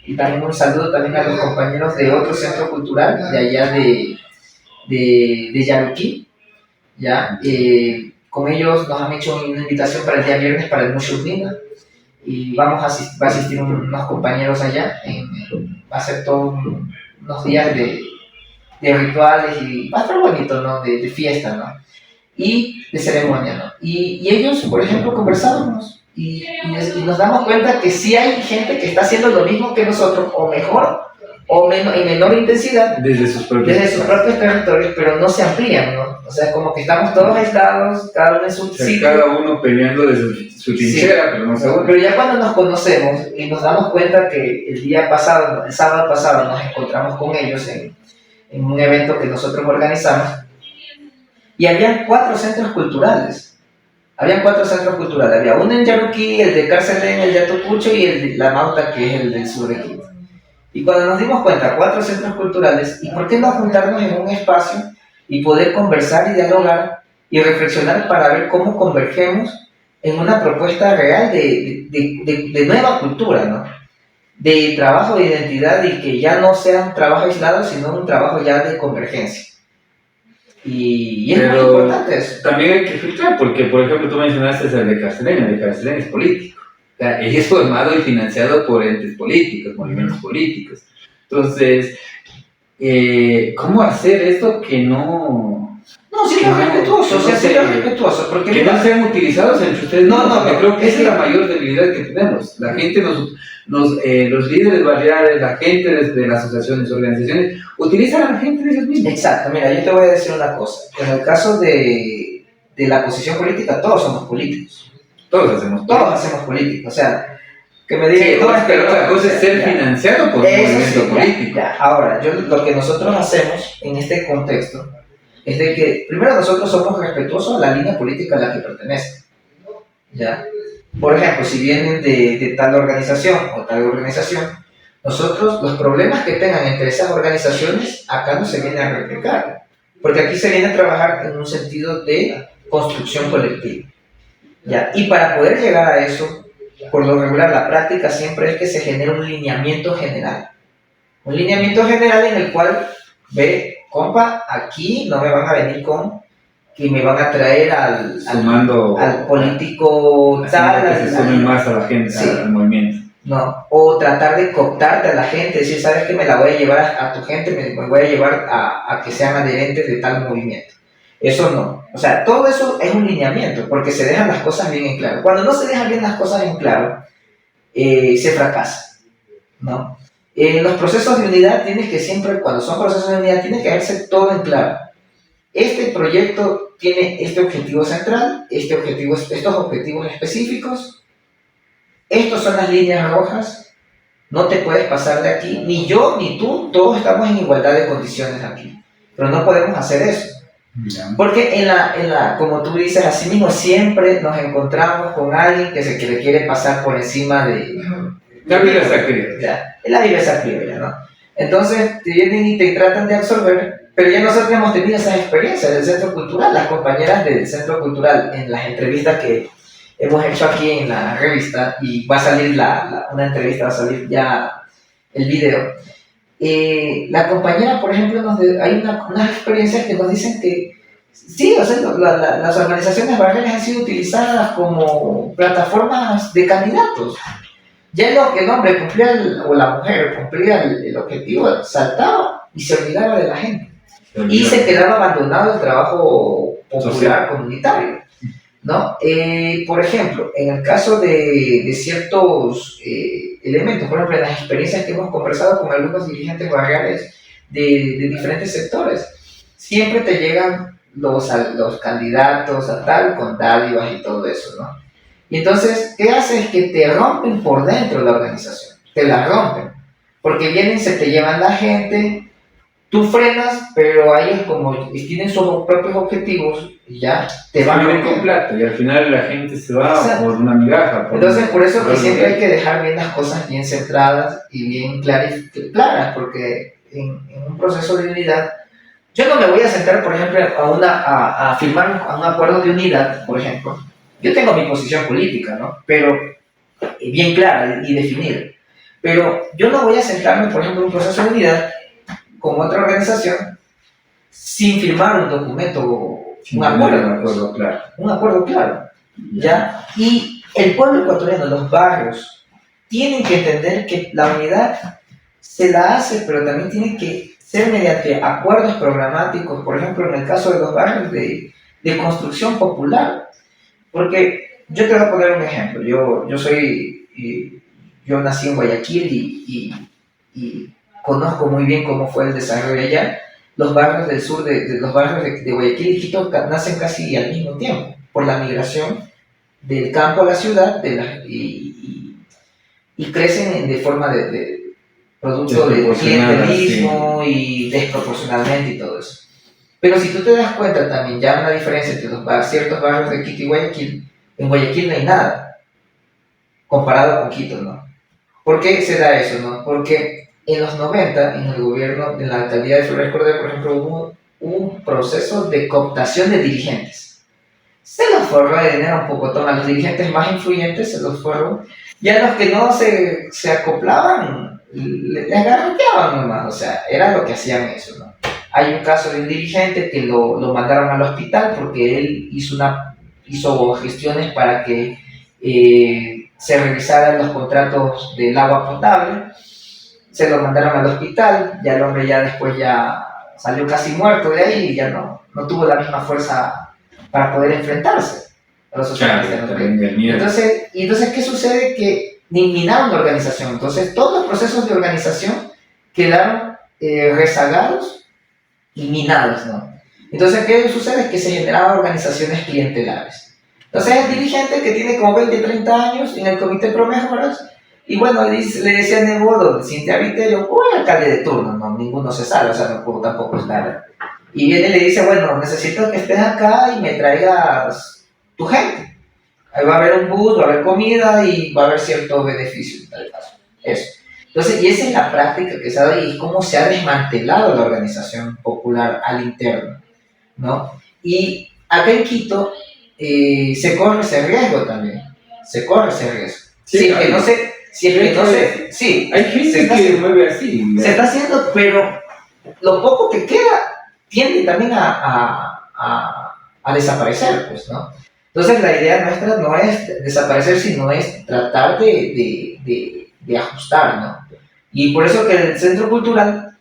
y también un saludo también a los compañeros de otro centro cultural, de allá de Yaruquí, ¿ya? Con ellos nos han hecho una invitación para el día viernes para el Mushurmina, y va a asistir unos compañeros allá, va a ser todos unos días de rituales, y va a estar bonito, ¿no? De fiesta, ¿no? Y de ceremonia, ¿no? Y ellos, por ejemplo, conversábamos y nos damos cuenta que sí hay gente que está haciendo lo mismo que nosotros, o mejor, o en menor intensidad, desde sus propios territorios, pero no se amplían, ¿no? O sea, como que estamos todos aislados, cada uno en su sitio. Cada uno peleando desde su trinchera, sí, pero no se une. Pero ya cuando nos conocemos y nos damos cuenta que el sábado pasado, nos encontramos con ellos en un evento que nosotros organizamos, y habían 4 centros culturales. Había uno en Yaruquí, el de Carcelén, el de Atucucho y el de La Mauta, que es el del sur de Quito. Y cuando nos dimos cuenta, 4 centros culturales, ¿y por qué no juntarnos en un espacio y poder conversar y dialogar y reflexionar para ver cómo convergemos en una propuesta real de nueva cultura, ¿no? De trabajo de identidad, y que ya no sea un trabajo aislado, sino un trabajo ya de convergencia. Y es muy importante eso. También hay que filtrar, porque por ejemplo tú mencionaste el de Carcelén es político. O sea, es formado y financiado por entes políticos, movimientos políticos. Entonces, ¿cómo hacer esto que no... No, sí, respetuoso, porque que no sean utilizados entre ustedes? No, creo que esa es la mayor debilidad que tenemos. La gente los líderes barriales, la gente de las asociaciones, organizaciones, utilizan a la gente de ellos mismos. Exacto, mira, yo te voy a decir una cosa. En el caso de la posición política, todos somos políticos. Todos hacemos política. O sea, que me digan... Sí, pero otra cosa es ser financiado por un movimiento político. Ya. Ahora, lo que nosotros hacemos en este contexto es de que, primero, nosotros somos respetuosos a la línea política a la que pertenecen. ¿Ya? Por ejemplo, si vienen de tal organización o tal organización, nosotros, los problemas que tengan entre esas organizaciones, acá no se viene a replicar, porque aquí se viene a trabajar en un sentido de construcción colectiva, ¿ya? Y para poder llegar a eso, por lo regular, la práctica siempre es que se genere un lineamiento general en el cual compa, aquí no me van a venir con que me van a traer al político tal, que se sume más a la gente, sí, al movimiento. No, o tratar de cooptarte a la gente, decir, sabes que me la voy a llevar a tu gente, me voy a llevar a que sean adherentes de tal movimiento. Eso no. O sea, todo eso es un lineamiento, porque se dejan las cosas bien en claro. Cuando no se dejan bien las cosas en claro, se fracasa, ¿no? En los procesos de unidad tienes que siempre, cuando son procesos de unidad, tiene que haberse todo en claro. Este proyecto tiene este objetivo central, estos objetivos específicos, estos son las líneas rojas, no te puedes pasar de aquí, ni yo ni tú, todos estamos en igualdad de condiciones aquí, pero no podemos hacer eso. Porque como tú dices, así mismo siempre nos encontramos con alguien que se le quiere pasar por encima de... La viveza criolla. Es la viveza criolla, ¿no? Entonces te vienen y te tratan de absorber, pero ya nosotros hemos tenido esas experiencias del Centro Cultural, las compañeras del Centro Cultural, en las entrevistas que hemos hecho aquí en la revista, y va a salir una entrevista, va a salir ya el video. La compañera, por ejemplo, hay unas experiencias que nos dicen que sí, o sea, las organizaciones barriales han sido utilizadas como plataformas de candidatos. Ya el hombre cumplía o la mujer cumplía el objetivo, saltaba y se olvidaba de la gente. Y se quedaba abandonado el trabajo popular, comunitario, ¿no? Por ejemplo, en el caso de ciertos elementos, por ejemplo, en las experiencias que hemos conversado con algunos dirigentes barriales de diferentes sectores, siempre te llegan los candidatos a tal con dádivas y todo eso, ¿no? Y entonces, ¿qué hace? Es que te rompen por dentro la organización, te la rompen, porque vienen, se te llevan la gente, tú frenas, pero ellos como tienen sus propios objetivos, y ya te van a con plata y al final la gente se va, o sea, por una migaja. Entonces, por eso que siempre hay que dejar bien las cosas bien centradas y bien claras, porque en un proceso de unidad, yo no me voy a sentar, por ejemplo, a firmar un acuerdo de unidad, por ejemplo. Yo tengo mi posición política, ¿no? Pero bien clara y definida. Pero yo no voy a sentarme, por ejemplo, en un proceso de unidad con otra organización sin firmar un documento, un acuerdo claro. Un acuerdo claro. ¿Ya? Y el pueblo ecuatoriano, los barrios, tienen que entender que la unidad se la hace, pero también tiene que ser mediante acuerdos programáticos, por ejemplo, en el caso de los barrios de construcción popular. Porque yo te voy a poner un ejemplo. Yo nací en Guayaquil y conozco muy bien cómo fue el desarrollo allá. Los barrios del sur, los barrios de Guayaquil y Quito nacen casi al mismo tiempo, por la migración del campo a la ciudad y crecen de forma de producto de clientelismo y desproporcionalmente y todo eso. Pero si tú te das cuenta también, ya una diferencia entre ciertos barrios de Quito y Guayaquil, en Guayaquil no hay nada, comparado con Quito, ¿no? ¿Por qué se da eso, no? Porque en los 90, en el gobierno, en la alcaldía de Flores Cordero, por ejemplo, hubo un proceso de cooptación de dirigentes. Se los forró de dinero un pocotón a los dirigentes más influyentes, se los forró, y a los que no se acoplaban, les garroteaban nomás, o sea, era lo que hacían eso, ¿no? Hay un caso de un dirigente que lo mandaron al hospital porque él hizo gestiones para que se revisaran los contratos del agua potable, se lo mandaron al hospital, ya el hombre ya después ya salió casi muerto de ahí y ya no tuvo la misma fuerza para poder enfrentarse a los socialistas. Entonces, ¿qué sucede? Que eliminaron la organización. Entonces, todos los procesos de organización quedaron rezagados y minados, ¿no? Entonces, ¿qué sucede? Es que se generaban organizaciones clientelares. Entonces, el dirigente que tiene como 20, 30 años en el comité pro mejoras, y bueno, le decía a Nebodo, Cintia Vitello, o el alcalde de turno, no, ninguno se sabe, o sea, no puedo tampoco estar. Y viene y le dice, bueno, necesito que estés acá y me traigas tu gente. Ahí va a haber un bus, va a haber comida y va a haber cierto beneficio en tal caso. Eso. Entonces, y esa es la práctica que se ha dado y cómo se ha desmantelado la organización popular al interno, ¿no? Y acá en Quito se corre ese riesgo también, se corre ese riesgo. Sí, hay gente que mueve así. Se está haciendo, pero lo poco que queda tiende también a desaparecer, pues, ¿no? Entonces, la idea nuestra no es desaparecer, sino es tratar de ajustar, ¿no? Y por eso que el Centro Cultural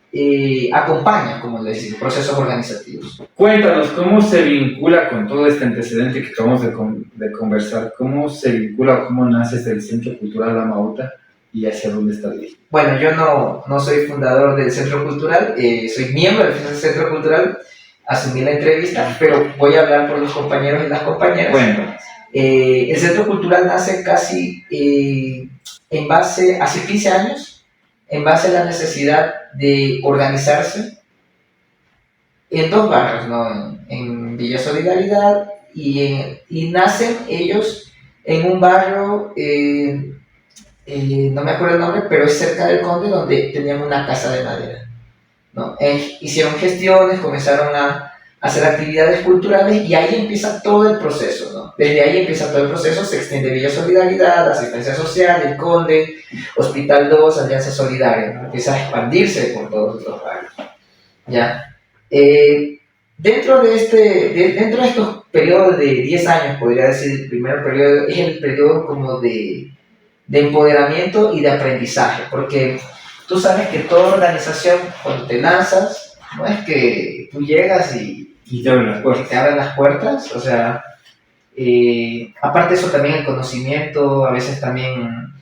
acompaña, como les digo, procesos organizativos. Cuéntanos, ¿cómo se vincula con todo este antecedente que acabamos de conversar? ¿Cómo se vincula, cómo nace el Centro Cultural La Mauta y hacia dónde está dirigido? Bueno, yo no soy fundador del Centro Cultural, soy miembro del Centro Cultural, asumí la entrevista, pero voy a hablar por los compañeros y las compañeras. Bueno. El Centro Cultural nace casi en base, hace 15 años, en base a la necesidad de organizarse en dos barrios, ¿no? En Villa Solidaridad y nacen ellos en un barrio, no me acuerdo el nombre, pero es cerca del Conde, donde tenían una casa de madera, ¿no? Hicieron gestiones, comenzaron a hacer actividades culturales y ahí empieza todo el proceso, ¿no? Desde ahí empieza todo el proceso, se extiende Villa Solidaridad, Asistencia Social, El Conde, Hospital 2, Alianza Solidaria, ¿no? Empieza a expandirse por todos los barrios, ¿ya? Dentro de estos periodos de 10 años, podría decir, el primer periodo es el periodo como de empoderamiento y de aprendizaje, porque tú sabes que toda organización, cuando te lanzas, no es que tú llegas y te abren las puertas, o sea, aparte de eso también el conocimiento, a veces también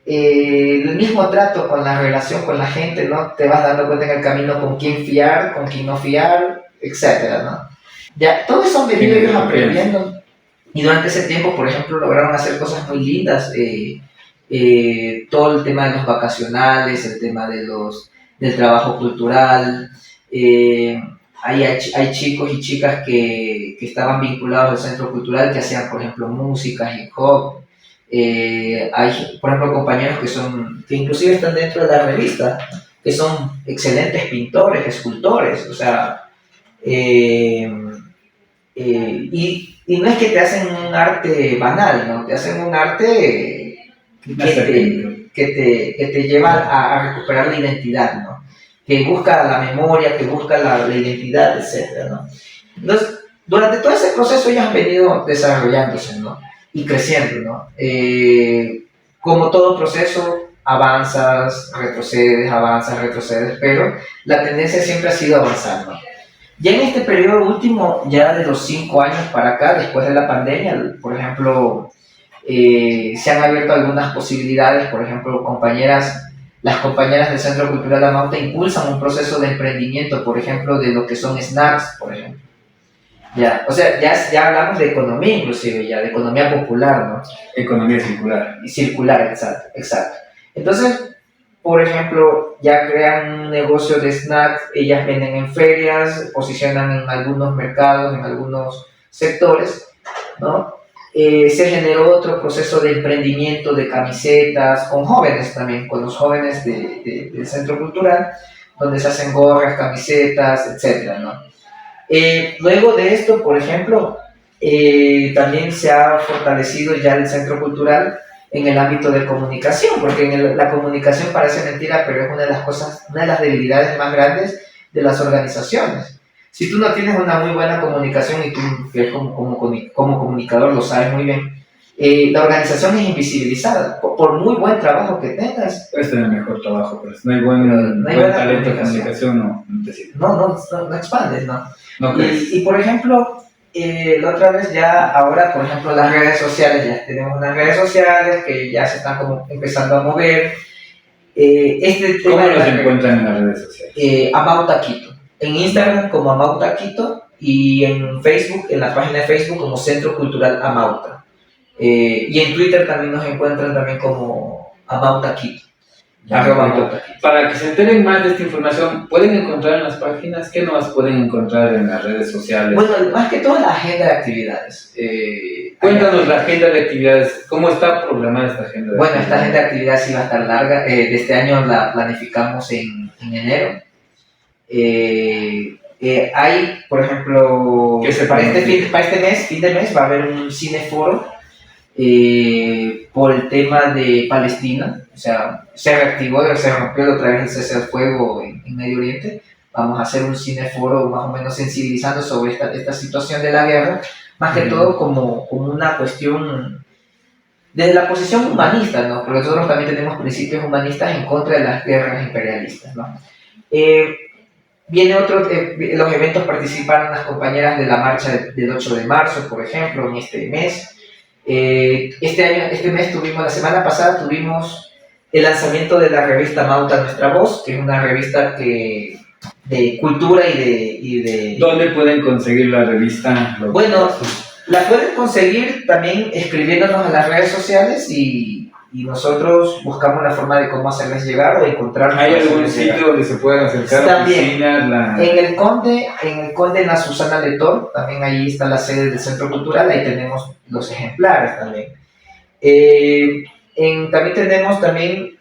el mismo trato con la relación con la gente, ¿no? Te vas dando cuenta en el camino con quién fiar, con quién no fiar, etcétera, ¿no? Ya, todo eso han venido ellos aprendiendo. Y durante ese tiempo, por ejemplo, lograron hacer cosas muy lindas. Todo el tema de los vacacionales, el tema del trabajo cultural. Hay chicos y chicas que estaban vinculados al centro cultural que hacían, por ejemplo, música, hip hop. Hay, por ejemplo, compañeros que inclusive están dentro de la revista, que son excelentes pintores, escultores, o sea, y no es que te hacen un arte banal, ¿no? Te hacen un arte que te lleva a recuperar la identidad, ¿no? Que busca la memoria, que busca la identidad, etc., ¿no? Entonces, durante todo ese proceso ellos han venido desarrollándose, ¿no? Y creciendo, ¿no? Como todo proceso, avanzas, retrocedes, pero la tendencia siempre ha sido avanzar, ¿no? Ya en este periodo último, ya de los 5 años para acá, después de la pandemia, por ejemplo, se han abierto algunas posibilidades, por ejemplo, las compañeras del Centro Cultural Amauta impulsan un proceso de emprendimiento, por ejemplo, de lo que son snacks, por ejemplo. Ya, o sea, ya hablamos de economía inclusive, ya de economía popular, ¿no? Economía circular. Y circular, exacto. Entonces, por ejemplo, ya crean un negocio de snacks, ellas venden en ferias, posicionan en algunos mercados, en algunos sectores, ¿no? Se generó otro proceso de emprendimiento de camisetas, con jóvenes también, con los jóvenes del Centro Cultural, donde se hacen gorras, camisetas, etcétera, ¿no? Luego de esto, por ejemplo, también se ha fortalecido ya el Centro Cultural en el ámbito de comunicación, porque la comunicación parece mentira, pero es una de las debilidades más grandes de las organizaciones. Si tú no tienes una muy buena comunicación, y tú que como comunicador lo sabes muy bien, la organización es invisibilizada, por muy buen trabajo que tengas. Puedes tener mejor trabajo, pero si no hay buen talento de comunicación, no te sirve. No expandes, ¿no? No crees. Y por ejemplo, la otra vez ahora, por ejemplo, las redes sociales, ya tenemos unas redes sociales que ya se están como empezando a mover. ¿Cómo los encuentran en las redes sociales? Amauta Quito. En Instagram como Amauta Quito y en Facebook, en la página de Facebook como Centro Cultural Amauta. Y en Twitter también nos encuentran también como Amauta Quito. Para que se enteren más de esta información, ¿pueden encontrar en las páginas? ¿Qué más pueden encontrar en las redes sociales? Bueno, más que todo la agenda de actividades. Cuéntanos la agenda de actividades, ¿cómo está programada esta agenda? Bueno, esta agenda de actividades sí va a estar larga. De este año la planificamos en enero. Hay, por ejemplo, para este mes, fin de mes, va a haber un cineforo por el tema de Palestina. O sea, se rompió otra vez el cese al fuego en Medio Oriente. Vamos a hacer un cineforo más o menos sensibilizando sobre esta situación de la guerra, más que todo como una cuestión desde la posición humanista, ¿no? Porque nosotros también tenemos principios humanistas en contra de las guerras imperialistas, ¿no? Viene los eventos participaron las compañeras de la marcha del 8 de marzo, por ejemplo, en este mes. Este mes la semana pasada tuvimos el lanzamiento de la revista Amauta Nuestra Voz, que es una revista de cultura y de... ¿Dónde pueden conseguir la revista? Bueno, la pueden conseguir también escribiéndonos en las redes sociales y nosotros buscamos la forma de cómo hacerles llegar o encontrarnos. ¿Hay algún sitio donde se puedan acercar a oficinas? En el Conde, en la Susana Letor, también ahí está la sede del Centro Cultural, ahí tenemos los ejemplares también. También tenemos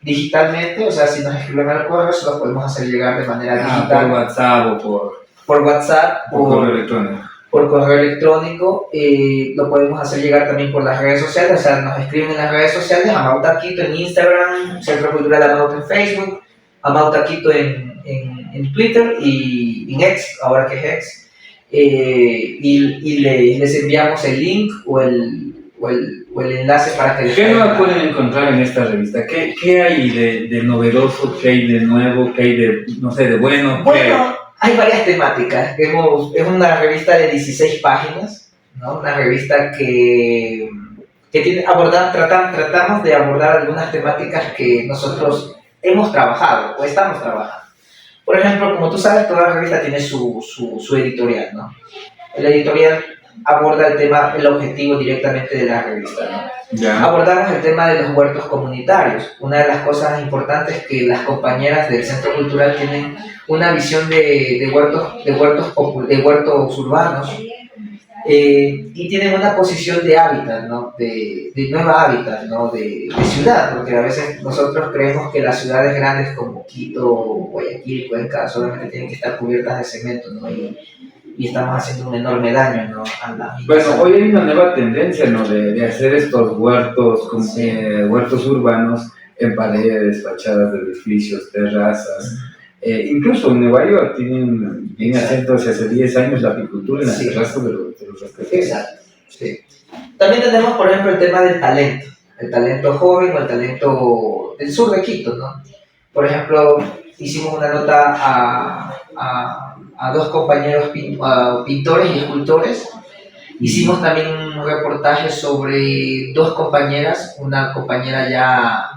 digitalmente, o sea, si nos escriben al correo, se lo podemos hacer llegar de manera digital. Por WhatsApp o por WhatsApp, por correo electrónico. Por correo electrónico, lo podemos hacer llegar también por las redes sociales, o sea, nos escriben en las redes sociales, Amauta Quito en Instagram, Centro Cultural Amauta en Facebook, Amauta Quito en Twitter y en X, ahora que es X, y les enviamos el link o el enlace para que... ¿Qué no pueden encontrar en esta revista? ¿Qué hay de novedoso? ¿Qué hay de nuevo? ¿Qué hay de bueno? Bueno, hay varias temáticas. Es una revista de 16 páginas, ¿no? Una revista que que tratamos de abordar algunas temáticas que nosotros hemos trabajado o estamos trabajando. Por ejemplo, como tú sabes, toda revista tiene su editorial, ¿no? El editorial aborda el objetivo directamente de la revista, ¿no? Ya. Abordamos el tema de los huertos comunitarios. Una de las cosas importantes es que las compañeras del Centro Cultural tienen una visión de huertos urbanos, y tienen una posición de hábitat, ¿no? de nueva hábitat, ¿no? de ciudad, porque a veces nosotros creemos que las ciudades grandes como Quito, Guayaquil, Cuenca, solamente tienen que estar cubiertas de cemento, ¿no? y estamos haciendo un enorme daño, ¿no? Bueno, hoy hay una nueva tendencia, ¿no? de hacer estos huertos, huertos urbanos en paredes, fachadas de edificios, terrazas. Incluso en Nueva York viene haciendo desde hace 10 años la apicultura en las terrazas de los rascacielos. Exacto, sí. También tenemos, por ejemplo, el tema del talento, el talento joven o el talento del sur de Quito, ¿no? Por ejemplo, hicimos una nota a dos compañeros pintores y escultores. Hicimos también un reportaje sobre dos compañeras, una compañera ya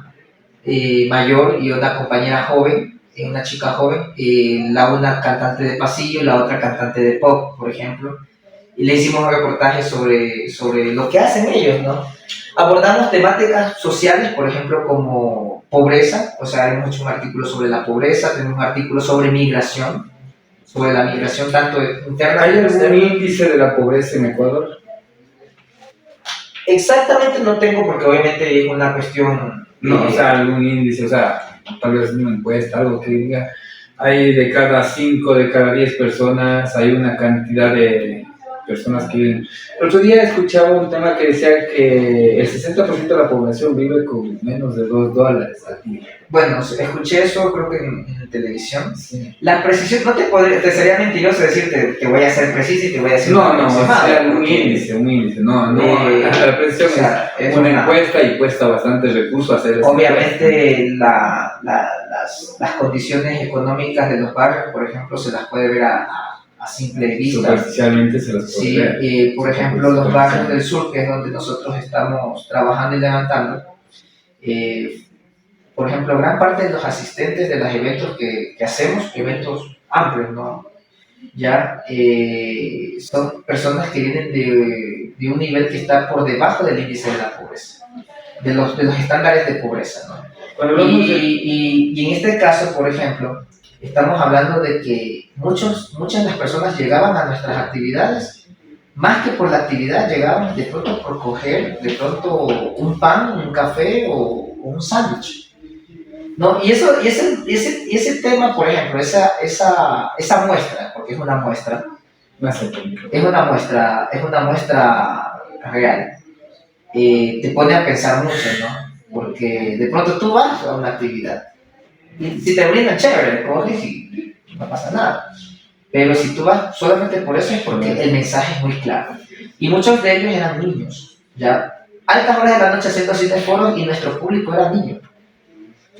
mayor y una compañera joven, una chica joven, una cantante de pasillo y la otra cantante de pop, por ejemplo. Y le hicimos un reportaje sobre lo que hacen ellos, ¿no? Abordamos temáticas sociales, por ejemplo, como pobreza, o sea, hemos hecho un artículo sobre la pobreza, tenemos un artículo sobre migración, sobre la migración tanto interna como externa. ¿Hay algún índice de la pobreza en Ecuador? Exactamente no tengo, porque obviamente es una cuestión... No, o sea, algún índice, o sea, tal vez una encuesta, algo que diga, hay de cada 5, de cada 10 personas, hay una cantidad de personas que viven. El otro día escuchaba un tema que decía que el 60% de la población vive con menos de $2 al día. Bueno, escuché eso, creo que en televisión. Sí. La precisión, te sería mentiroso decirte que voy a ser preciso y te voy a decir... No, o sea, un índice, la precisión, o sea, es una encuesta y cuesta bastante recursos hacer eso. Obviamente las condiciones económicas de los barrios, por ejemplo, se las puede ver a simple vista. Superficialmente se las puede ver. Sí, por ejemplo, los barrios del sur, que es donde nosotros estamos trabajando y levantando, por ejemplo, gran parte de los asistentes de los eventos que hacemos, eventos amplios, ¿no? Ya son personas que vienen de un nivel que está por debajo del índice de la pobreza, de los estándares de pobreza, ¿no? Y en este caso, por ejemplo, estamos hablando de que muchas de las personas llegaban a nuestras actividades, más que por la actividad, llegaban de pronto por coger de pronto un pan, un café o un sándwich. No, y ese tema, por ejemplo, esa muestra, porque es una muestra real, te pone a pensar mucho, ¿no? Porque de pronto tú vas a una actividad y si te brindan chévere, coges y no pasa nada. Pero si tú vas solamente por eso es porque el mensaje es muy claro. Y muchos de ellos eran niños, ya altas horas de la noche haciendo cineforos y nuestro público era niño.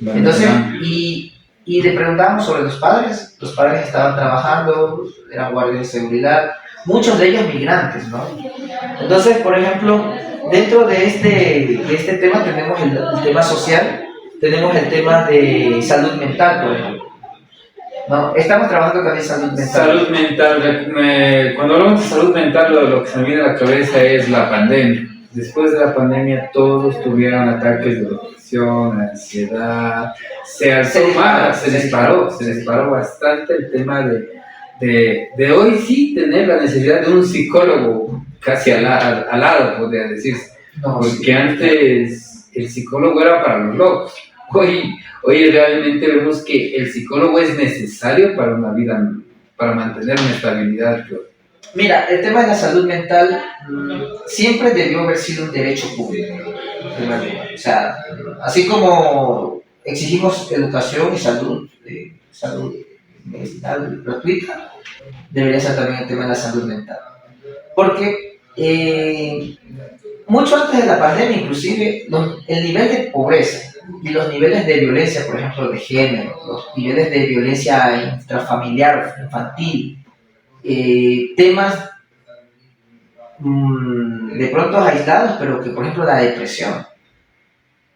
Entonces, y le preguntábamos sobre los padres estaban trabajando, eran guardias de seguridad, muchos de ellos migrantes, ¿no? Entonces, por ejemplo, dentro de este tema tenemos el tema social, tenemos el tema de salud mental, por ejemplo. No, estamos trabajando también salud mental. Salud mental, cuando hablamos de salud mental, lo que se me viene a la cabeza es la pandemia. Después de la pandemia todos tuvieron ataques de depresión, ansiedad, se disparó bastante el tema de hoy sí tener la necesidad de un psicólogo casi al lado, podría decirse. No, porque sí. Antes el psicólogo era para los locos. Hoy realmente vemos que el psicólogo es necesario para una vida, para mantener una estabilidad. Mira, el tema de la salud mental siempre debió haber sido un derecho público. O sea, así como exigimos educación y salud medicinal gratuita, debería ser también el tema de la salud mental. Porque mucho antes de la pandemia, inclusive, el nivel de pobreza y los niveles de violencia, por ejemplo, de género, los niveles de violencia intrafamiliar, infantil, temas de pronto aislados, pero que por ejemplo la depresión.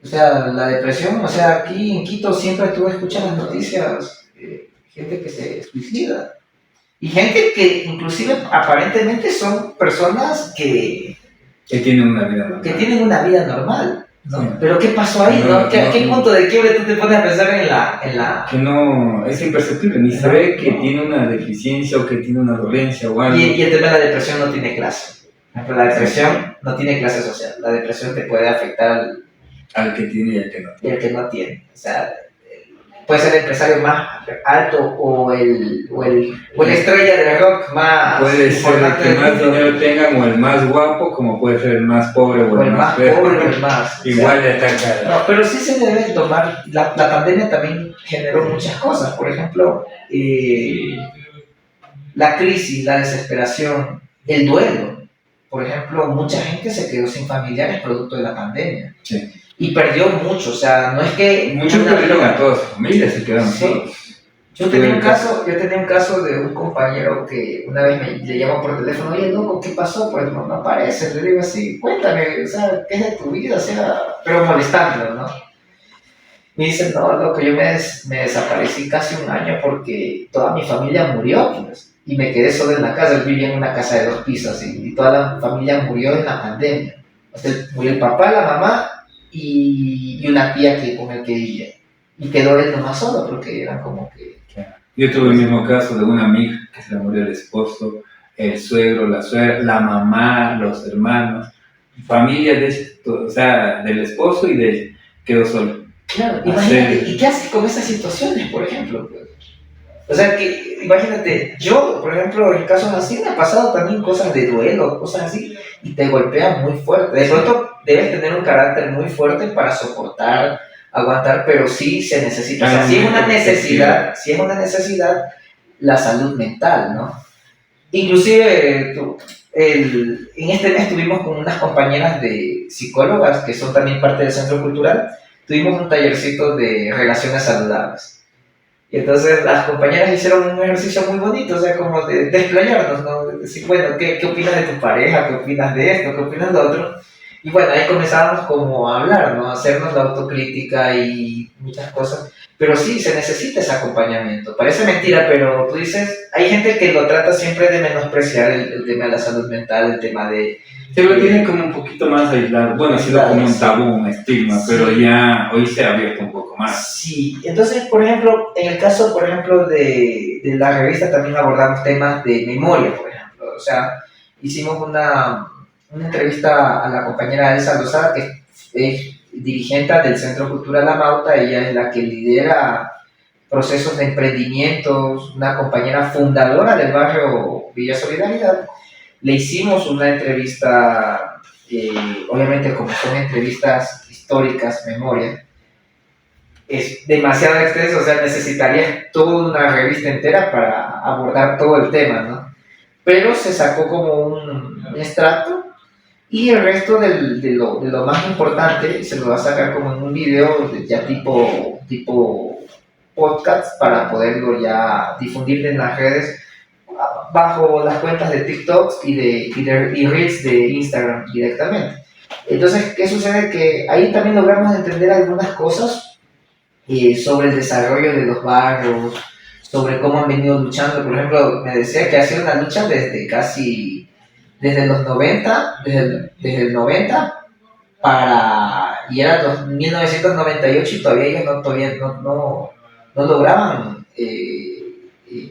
O sea, la depresión, o sea, aquí en Quito siempre tú escuchas las noticias, gente que se suicida. Y gente que inclusive aparentemente son personas que tienen una vida normal. Que tienen una vida normal, ¿no? Sí. Pero ¿qué pasó ahí, no? ¿A qué punto de quiebre tú te pones a pensar en la... Que no, es imperceptible, ni se ve que tiene una deficiencia o que tiene una dolencia o algo. Y el tema de la depresión no tiene clase. Por ejemplo, la depresión no tiene clase social. La depresión te puede afectar al que tiene y al que no. Y al que no tiene. O sea, puede ser el empresario más alto o el estrella del rock más puede ser el que más dinero tenga o el más guapo, como puede ser el más pobre o el más feo. Pobre o el más. Igual de tan caro. No, pero sí se debe tomar. La pandemia también generó muchas cosas. Por ejemplo, la crisis, la desesperación, el duelo. Por ejemplo, mucha gente se quedó sin familiares producto de la pandemia. Sí. Y perdió mucho, o sea, no es que... Muchos perdieron a toda su familia, se quedaron solos. Yo tenía un caso de un compañero que una vez le llamó por teléfono, oye, loco, ¿qué pasó? Pues no aparece, le digo así, cuéntame, o sea, ¿qué es de tu vida? O sea, pero molestándolo, ¿no? Me dice, no, loco, yo me desaparecí casi un año porque toda mi familia murió, pues, y me quedé solo en la casa. Él vivía en una casa de 2 pisos y toda la familia murió en la pandemia. O sea, murió el papá, la mamá y una tía con el que vivía. Y quedó él nomás solo porque eran como que... Yo tuve el mismo caso de una amiga que se le murió el esposo, el suegro, la suegra, la mamá, los hermanos, familia o sea, del esposo y de ella, quedó solo. Claro, imagínate, ¿y qué haces con esas situaciones, por ejemplo? O sea, que imagínate, yo, por ejemplo, en casos así me ha pasado también cosas de duelo, cosas así, y te golpean muy fuerte. De pronto debes tener un carácter muy fuerte para soportar, aguantar, pero sí se necesita. O sea, si es una necesidad, la salud mental, ¿no? Inclusive, en este mes estuvimos con unas compañeras de psicólogas que son también parte del Centro Cultural, tuvimos un tallercito de relaciones saludables. Y entonces las compañeras hicieron un ejercicio muy bonito, o sea, como de desplayarnos, ¿no? De decir, bueno, ¿qué opinas de tu pareja? ¿Qué opinas de esto? ¿Qué opinas de lo otro? Y bueno, ahí comenzábamos como a hablar, ¿no? A hacernos la autocrítica y muchas cosas. Pero sí, se necesita ese acompañamiento. Parece mentira, pero tú dices, hay gente que lo trata siempre de menospreciar el tema de la salud mental, el tema de... Se lo tiene como un poquito más aislado. Bueno, ha sido como un tabú, un estigma, sí. Pero ya hoy se ha abierto un poco más. Sí, entonces, por ejemplo, en el caso, por ejemplo, de la revista también abordamos temas de memoria, por ejemplo. O sea, hicimos una entrevista a la compañera Elsa Lozada, que es dirigente del Centro Cultural La Mauta. Ella es la que lidera procesos de emprendimientos, una compañera fundadora del barrio Villa Solidaridad. Le hicimos una entrevista, obviamente como son entrevistas históricas, memoria, es demasiado extenso, o sea, necesitaría toda una revista entera para abordar todo el tema, ¿no? Pero se sacó como un extracto y el resto de lo más importante se lo va a sacar como en un video ya tipo podcast para poderlo ya difundir en las redes bajo las cuentas de TikTok y Reels de Instagram directamente. Entonces, ¿qué sucede? Que ahí también logramos entender algunas cosas sobre el desarrollo de los barrios, sobre cómo han venido luchando. Por ejemplo, me decía que ha sido una lucha desde los 90, desde el 90 y era 1998 y todavía ellos no lograban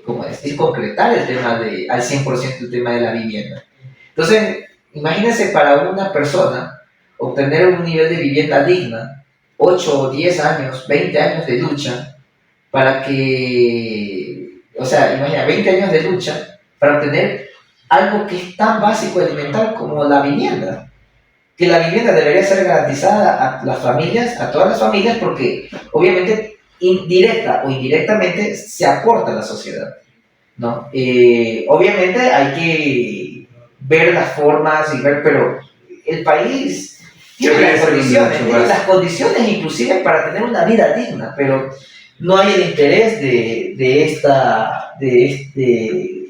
como decir, concretar el tema al 100% el tema de la vivienda. Entonces, imagínense para una persona obtener un nivel de vivienda digna, 8 o 10 años, 20 años de lucha, para que, o sea, imagina, 20 años de lucha para obtener algo que es tan básico elemental como la vivienda. Que la vivienda debería ser garantizada a las familias, a todas las familias, porque obviamente indirecta o indirectamente se aporta a la sociedad, ¿no? Obviamente hay que ver las formas pero el país tiene las condiciones inclusive para tener una vida digna, pero no hay el interés de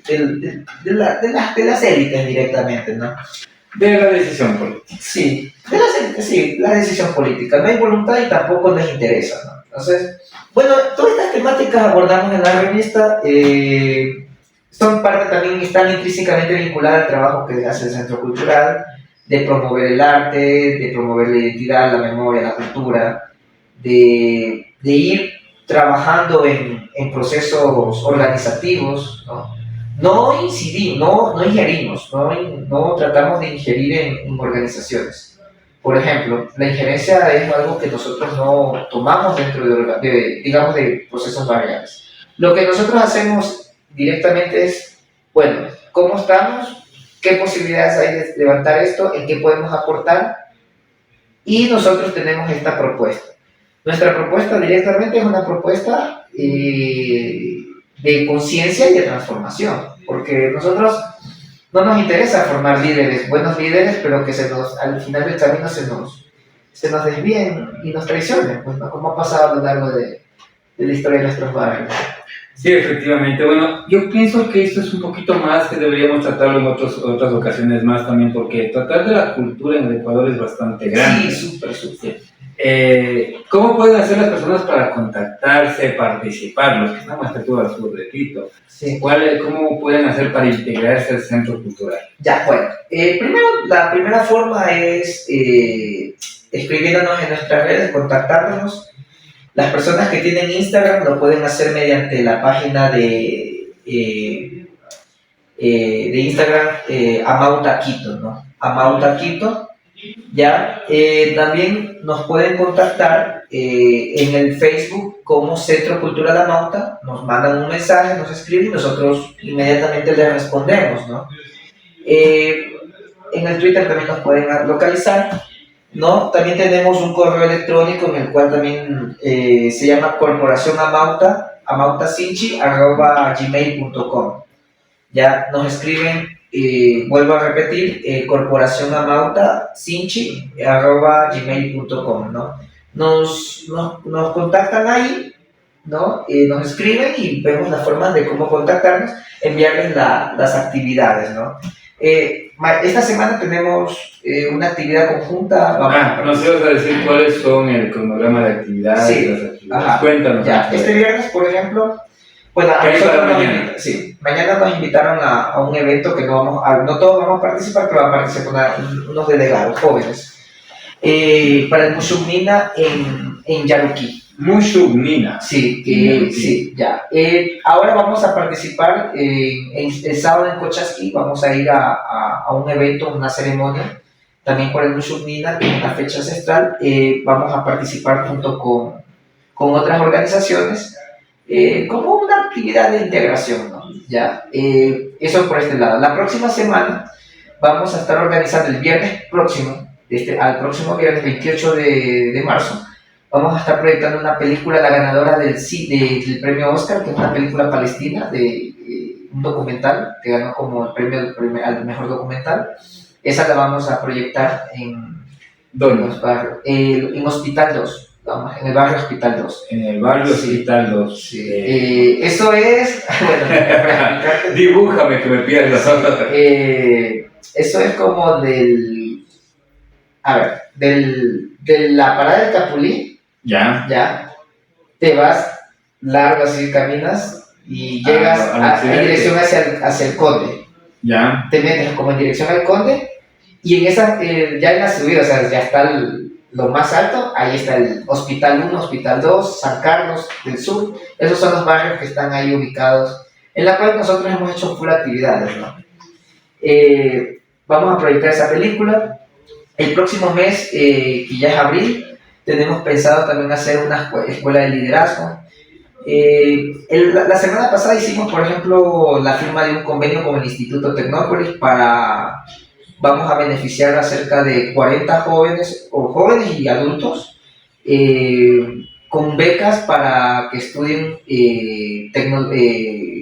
de las élites directamente, ¿no? De la decisión política. Sí, de las élites, sí, la decisión política. No hay voluntad y tampoco les interesa, ¿no? Entonces, bueno, todas estas temáticas abordamos en la revista. Son parte también, están intrínsecamente vinculadas al trabajo que hace el Centro Cultural, de promover el arte, de promover la identidad, la memoria, la cultura, de ir trabajando en procesos organizativos, ¿no? No incidimos, no ingerimos, no tratamos de ingerir en organizaciones. Por ejemplo, la injerencia es algo que nosotros no tomamos dentro digamos, de procesos variables. Lo que nosotros hacemos directamente es, bueno, ¿cómo estamos? ¿Qué posibilidades hay de levantar esto? ¿En qué podemos aportar? Y nosotros tenemos esta propuesta. Nuestra propuesta directamente es una propuesta de conciencia y de transformación, porque nosotros no nos interesa formar líderes, buenos líderes, pero que al final del camino se nos desvíen y nos traicionen, pues, ¿no? Como ha pasado a lo largo de la historia de nuestros barrios. Sí, efectivamente. Bueno, yo pienso que esto es un poquito más que deberíamos tratarlo en otras ocasiones más también, porque tratar de la cultura en el Ecuador es bastante grande. Sí, súper. ¿Cómo pueden hacer las personas para contactarse, participar, los que están más que todo al sur de Quito? Sí. ¿Cómo pueden hacer para integrarse al centro cultural? Ya, bueno. La primera forma es escribiéndonos en nuestras redes, contactándonos. Las personas que tienen Instagram lo pueden hacer mediante la página de Instagram Amauta Quito, ¿no? Amauta Quito. Ya, también nos pueden contactar en el Facebook como Centro Cultural Amauta, nos mandan un mensaje, nos escriben y nosotros inmediatamente les respondemos, ¿no? En el Twitter también nos pueden localizar, ¿no? También tenemos un correo electrónico en el cual también se llama Corporación Amauta, amautasinchi@gmail.com. Ya nos escriben. Vuelvo a repetir, Corporación Amauta Sinchi @gmail.com, ¿no? Nos contactan ahí, ¿no? Nos escriben y vemos las formas de cómo contactarnos, enviarles las actividades, ¿no? Esta semana tenemos una actividad conjunta. Nos ibas a decir cuáles son el cronograma de actividades. Sí, las actividades. Cuéntanos. Ya, este viernes, por ejemplo, bueno, mañana nos invitaron a un evento que no todos vamos a participar, pero van a participar unos delegados jóvenes para el Mushumnina en Yaruquí. Mushumnina. Sí, sí, ya. Ahora vamos a participar el sábado en Cochasquí, vamos a ir a un evento, una ceremonia, también por el Mushumnina, que es una fecha ancestral. Vamos a participar junto con otras organizaciones. Como una actividad de integración, ¿no? Ya, eso por este lado. La próxima semana vamos a estar organizando el viernes próximo, al próximo viernes 28 de marzo, vamos a estar proyectando una película, la ganadora del premio Oscar, que es una película palestina, un documental, que ganó como el premio al mejor documental. Esa la vamos a proyectar en Hospital 2. En el barrio Hospital 2. En el barrio Hospital 2. Sí. Eso es. Bueno, dibújame que me pierdas. Eso es como de la parada del Capulí. Ya. Te vas largo así, caminas y llegas en dirección hacia el Conde. Ya. Te metes como en dirección al Conde y en esa, ya en la subida, o sea, ya está lo más alto, ahí está el Hospital 1, Hospital 2, San Carlos del Sur. Esos son los barrios que están ahí ubicados, en la cual nosotros hemos hecho full actividades, ¿no? Vamos a proyectar esa película. El próximo mes, que ya es abril, tenemos pensado también hacer una escuela de liderazgo. La semana pasada hicimos, por ejemplo, la firma de un convenio con el Instituto Tecnópolis vamos a beneficiar a cerca de 40 jóvenes y adultos con becas para que estudien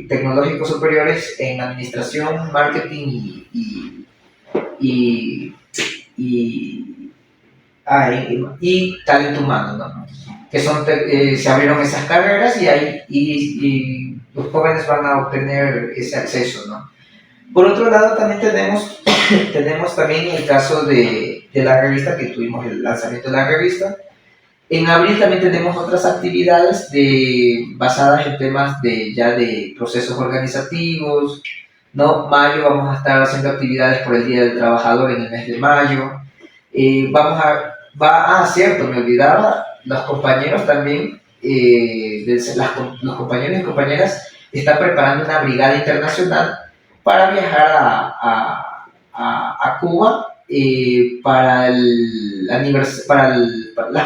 tecnológicos superiores en administración, marketing y talento humano, ¿no? Que se abrieron esas carreras y los jóvenes van a obtener ese acceso, ¿no? Por otro lado, también tenemos también el caso de la revista, que tuvimos el lanzamiento de la revista. En abril también tenemos otras actividades basadas en temas de procesos organizativos, ¿no? Mayo vamos a estar haciendo actividades por el Día del Trabajador en el mes de mayo. Cierto, me olvidaba, los compañeros también, los compañeros y compañeras están preparando una brigada internacional para viajar a Cuba para las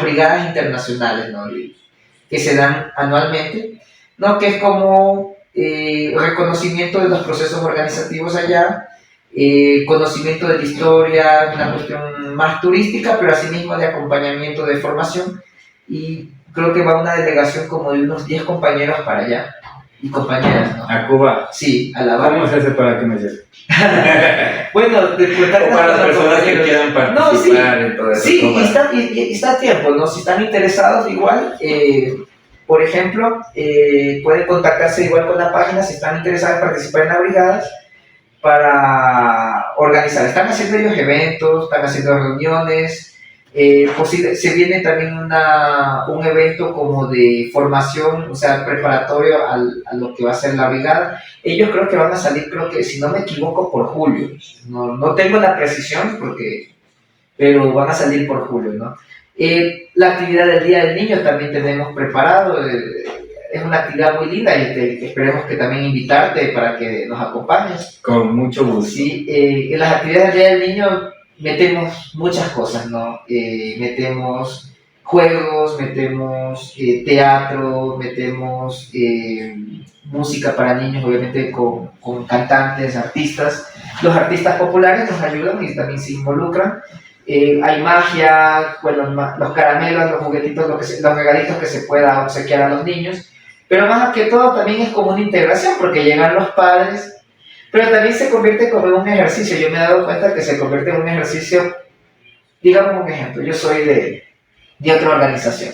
brigadas internacionales, ¿no? Que se dan anualmente, ¿no? Que es como reconocimiento de los procesos organizativos allá, conocimiento de la historia, una cuestión más turística, pero asimismo de acompañamiento, de formación, y creo que va una delegación como de unos 10 compañeros para allá, y compañeras, ¿no? ¿A Cuba? Sí, a La Habana. ¿Cómo se hace para que me lleve? Bueno, o para las personas que quieran participar en todo eso. Sí, y está a tiempo, ¿no? Si están interesados, igual, por ejemplo, pueden contactarse igual con la página si están interesados en participar en las brigadas para organizar. Están haciendo ellos eventos, están haciendo reuniones. Se viene también un evento como de formación, o sea, preparatorio a lo que va a ser la brigada. Ellos creo que van a salir, creo que si no me equivoco, por julio. No tengo la precisión, pero van a salir por julio, ¿no? La actividad del Día del Niño también tenemos preparado. Es una actividad muy linda y esperemos que también invitarte para que nos acompañes. Con mucho gusto. Sí, en las actividades del Día del Niño metemos muchas cosas, ¿no? Metemos juegos, metemos teatro, metemos música para niños, obviamente con cantantes, artistas. Los artistas populares nos ayudan y también se involucran. Hay magia, bueno, los caramelos, los juguetitos, los regalitos que se pueda obsequiar a los niños. Pero más que todo también es como una integración, porque llegan los padres, pero también se convierte como en un ejercicio. Yo me he dado cuenta que se convierte en un ejercicio, digamos un ejemplo, yo soy de otra organización.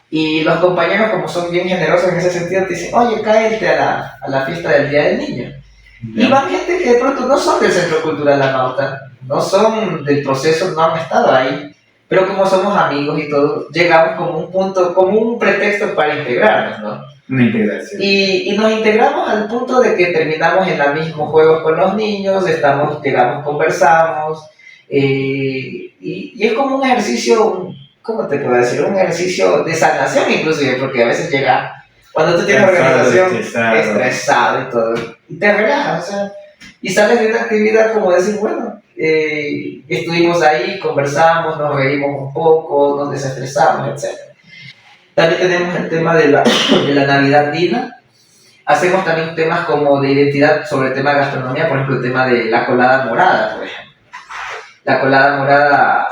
Y los compañeros, como son bien generosos en ese sentido, te dicen, oye, cáete a la fiesta del Día del Niño. Y van gente que de pronto no son del Centro Cultural La Nauta, no son del proceso, no han estado ahí, pero como somos amigos y todo, llegamos como un punto, como un pretexto para integrarnos, ¿no? Una integración. Y nos integramos al punto de que terminamos en el mismo juego con los niños, llegamos, conversamos, y es como un ejercicio, ¿cómo te puedo decir? Un ejercicio de sanación inclusive, porque a veces llega, cuando tú tienes organización, estresado y todo, y te relajas, o sea, y sales de una actividad como decir, bueno, estuvimos ahí, conversamos, nos reímos un poco, nos desestresamos, etc. También tenemos el tema de la Navidad Dina. Hacemos también temas como de identidad sobre el tema de gastronomía, por ejemplo, el tema de la colada morada, por ejemplo. La colada morada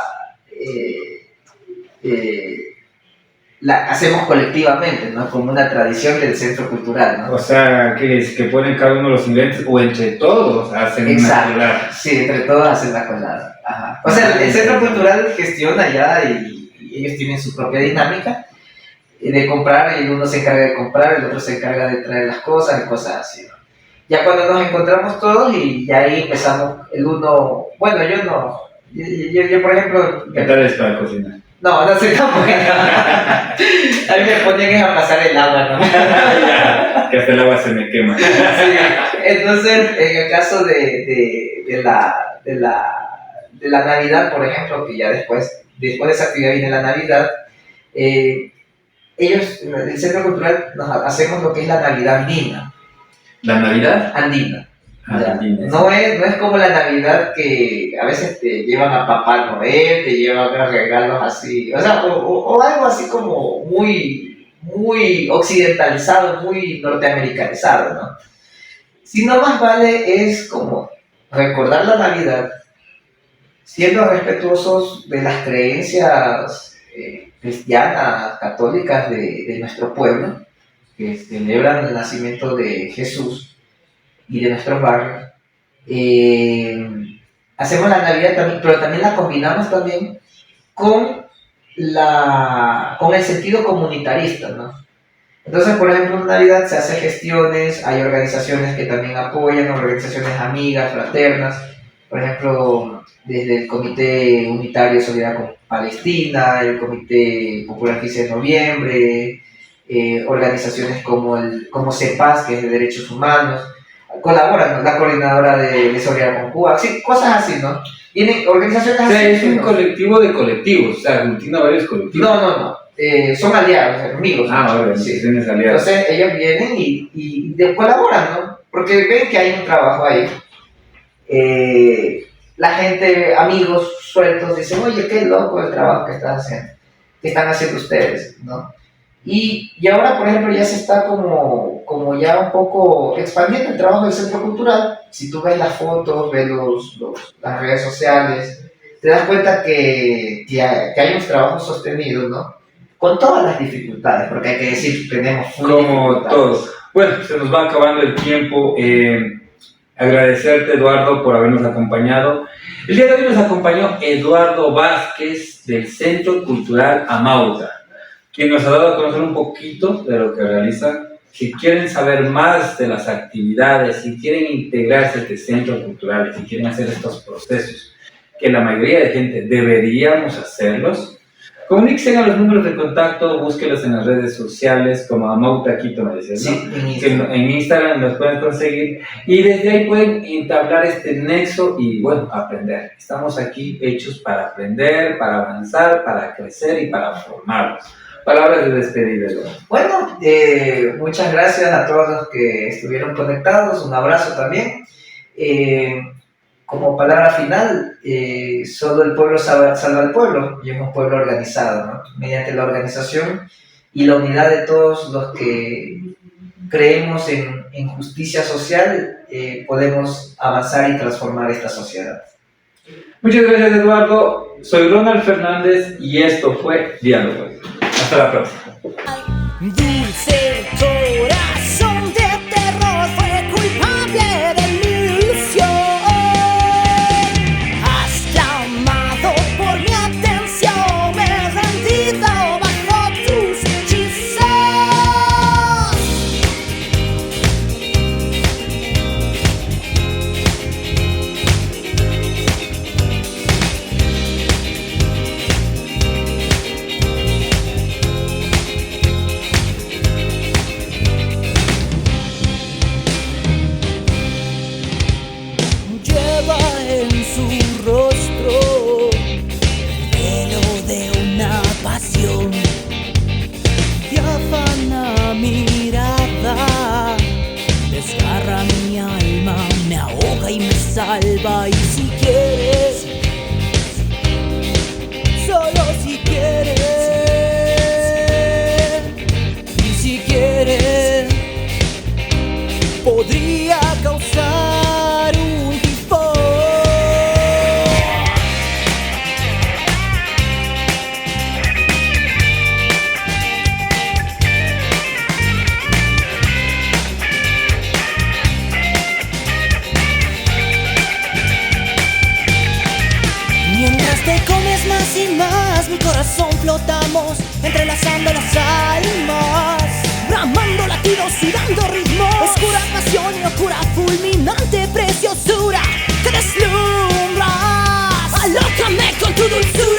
la hacemos colectivamente, ¿no? Como una tradición del centro cultural, ¿no? O sea, que ponen cada uno los ingredientes, o entre todos hacen Exacto. una colada. Sí, entre todos hacen la colada. Ajá. O sea, el centro cultural gestiona ya y ellos tienen su propia dinámica de comprar, y uno se encarga de comprar, el otro se encarga de traer las cosas y cosas así, ¿no? Ya cuando nos encontramos todos y ya ahí empezamos, bueno, yo no, yo por ejemplo... ¿Qué tal es para cocinar? No soy tan bueno. A mí me ponen a pasar el agua, ¿no? Ya, que hasta el agua se me quema. Sí. Entonces, en el caso de la Navidad, por ejemplo, que ya después de esa actividad viene la Navidad, ellos, el Centro Cultural, hacemos lo que es la Navidad andina. ¿La Navidad? Andina. Andina. No es como la Navidad que a veces te llevan a Papá Noel, te llevan a regalos así, o sea, o algo así como muy, muy occidentalizado, muy norteamericanizado, ¿no? Sino más vale es como recordar la Navidad, siendo respetuosos de las creencias cristianas, católicas de nuestro pueblo, que celebran el nacimiento de Jesús y de nuestros barrios. Hacemos la Navidad también, pero también la combinamos también con el sentido comunitarista, ¿no? Entonces, por ejemplo, en Navidad se hacen gestiones, hay organizaciones que también apoyan, organizaciones amigas, fraternas, por ejemplo, desde el Comité Unitario de Solidaridad con Palestina, el Comité Popular 15 de Noviembre, organizaciones como CEPAS, que es de Derechos Humanos, colaboran, ¿no? La Coordinadora de Solidaridad con Cuba, sí, cosas así, ¿no? Tienen organizaciones O sea, así. es un colectivo de colectivos, o sea, aglutina varios colectivos. No. Son aliados, amigos. Vale, sí. organizaciones aliadas. Entonces ellos vienen y colaboran, ¿no? Porque ven que hay un trabajo ahí. La gente, amigos sueltos, dicen, oye, qué loco el trabajo que estás haciendo, que están haciendo ustedes, ¿no? Y ahora, por ejemplo, ya se está como ya un poco expandiendo el trabajo del Centro Cultural. Si tú ves las fotos, ves las redes sociales, te das cuenta que hay unos trabajos sostenidos, ¿no? Con todas las dificultades, porque hay que decir, tenemos como todos. Bueno, se nos va acabando el tiempo. Agradecerte, Eduardo, por habernos acompañado. El día de hoy nos acompañó Eduardo Vázquez del Centro Cultural Amauta, quien nos ha dado a conocer un poquito de lo que realiza. Si quieren saber más de las actividades, si quieren integrarse a este centro cultural, si quieren hacer estos procesos, que la mayoría de gente deberíamos hacerlos, comuníquense a los números de contacto, búsquenlos en las redes sociales como Amauta Quito, me decías, ¿no? Sí, En Instagram los pueden conseguir y desde ahí pueden entablar este nexo y, bueno, aprender. Estamos aquí hechos para aprender, para avanzar, para crecer y para formarnos. Palabras de despedida, ¿no? Bueno, muchas gracias a todos los que estuvieron conectados, un abrazo también. Como palabra final, solo el pueblo salva al pueblo, y es un pueblo organizado, ¿no? Mediante la organización y la unidad de todos los que creemos en justicia social, podemos avanzar y transformar esta sociedad. Muchas gracias, Eduardo. Soy Ronald Fernández y esto fue Diálogo. Hasta la próxima. Dulce corazón de terror fue culpable de mi ilusión. Has clamado por mi atención, me he rendido bajo tus hechizos. Lleva en su rostro el velo de una pasión, diáfana mirada, desgarra mi alma, me ahoga y me salva. Y si quieres, solo si quieres, y si quieres, podría causar un tifón. Mientras te comes más y más, mi corazón flotamos, entrelazando las almas, bramando latidos y dando ritmo. Oscura pasión y oscura fulminante preciosura que deslumbras. Alócame con tu dulzura.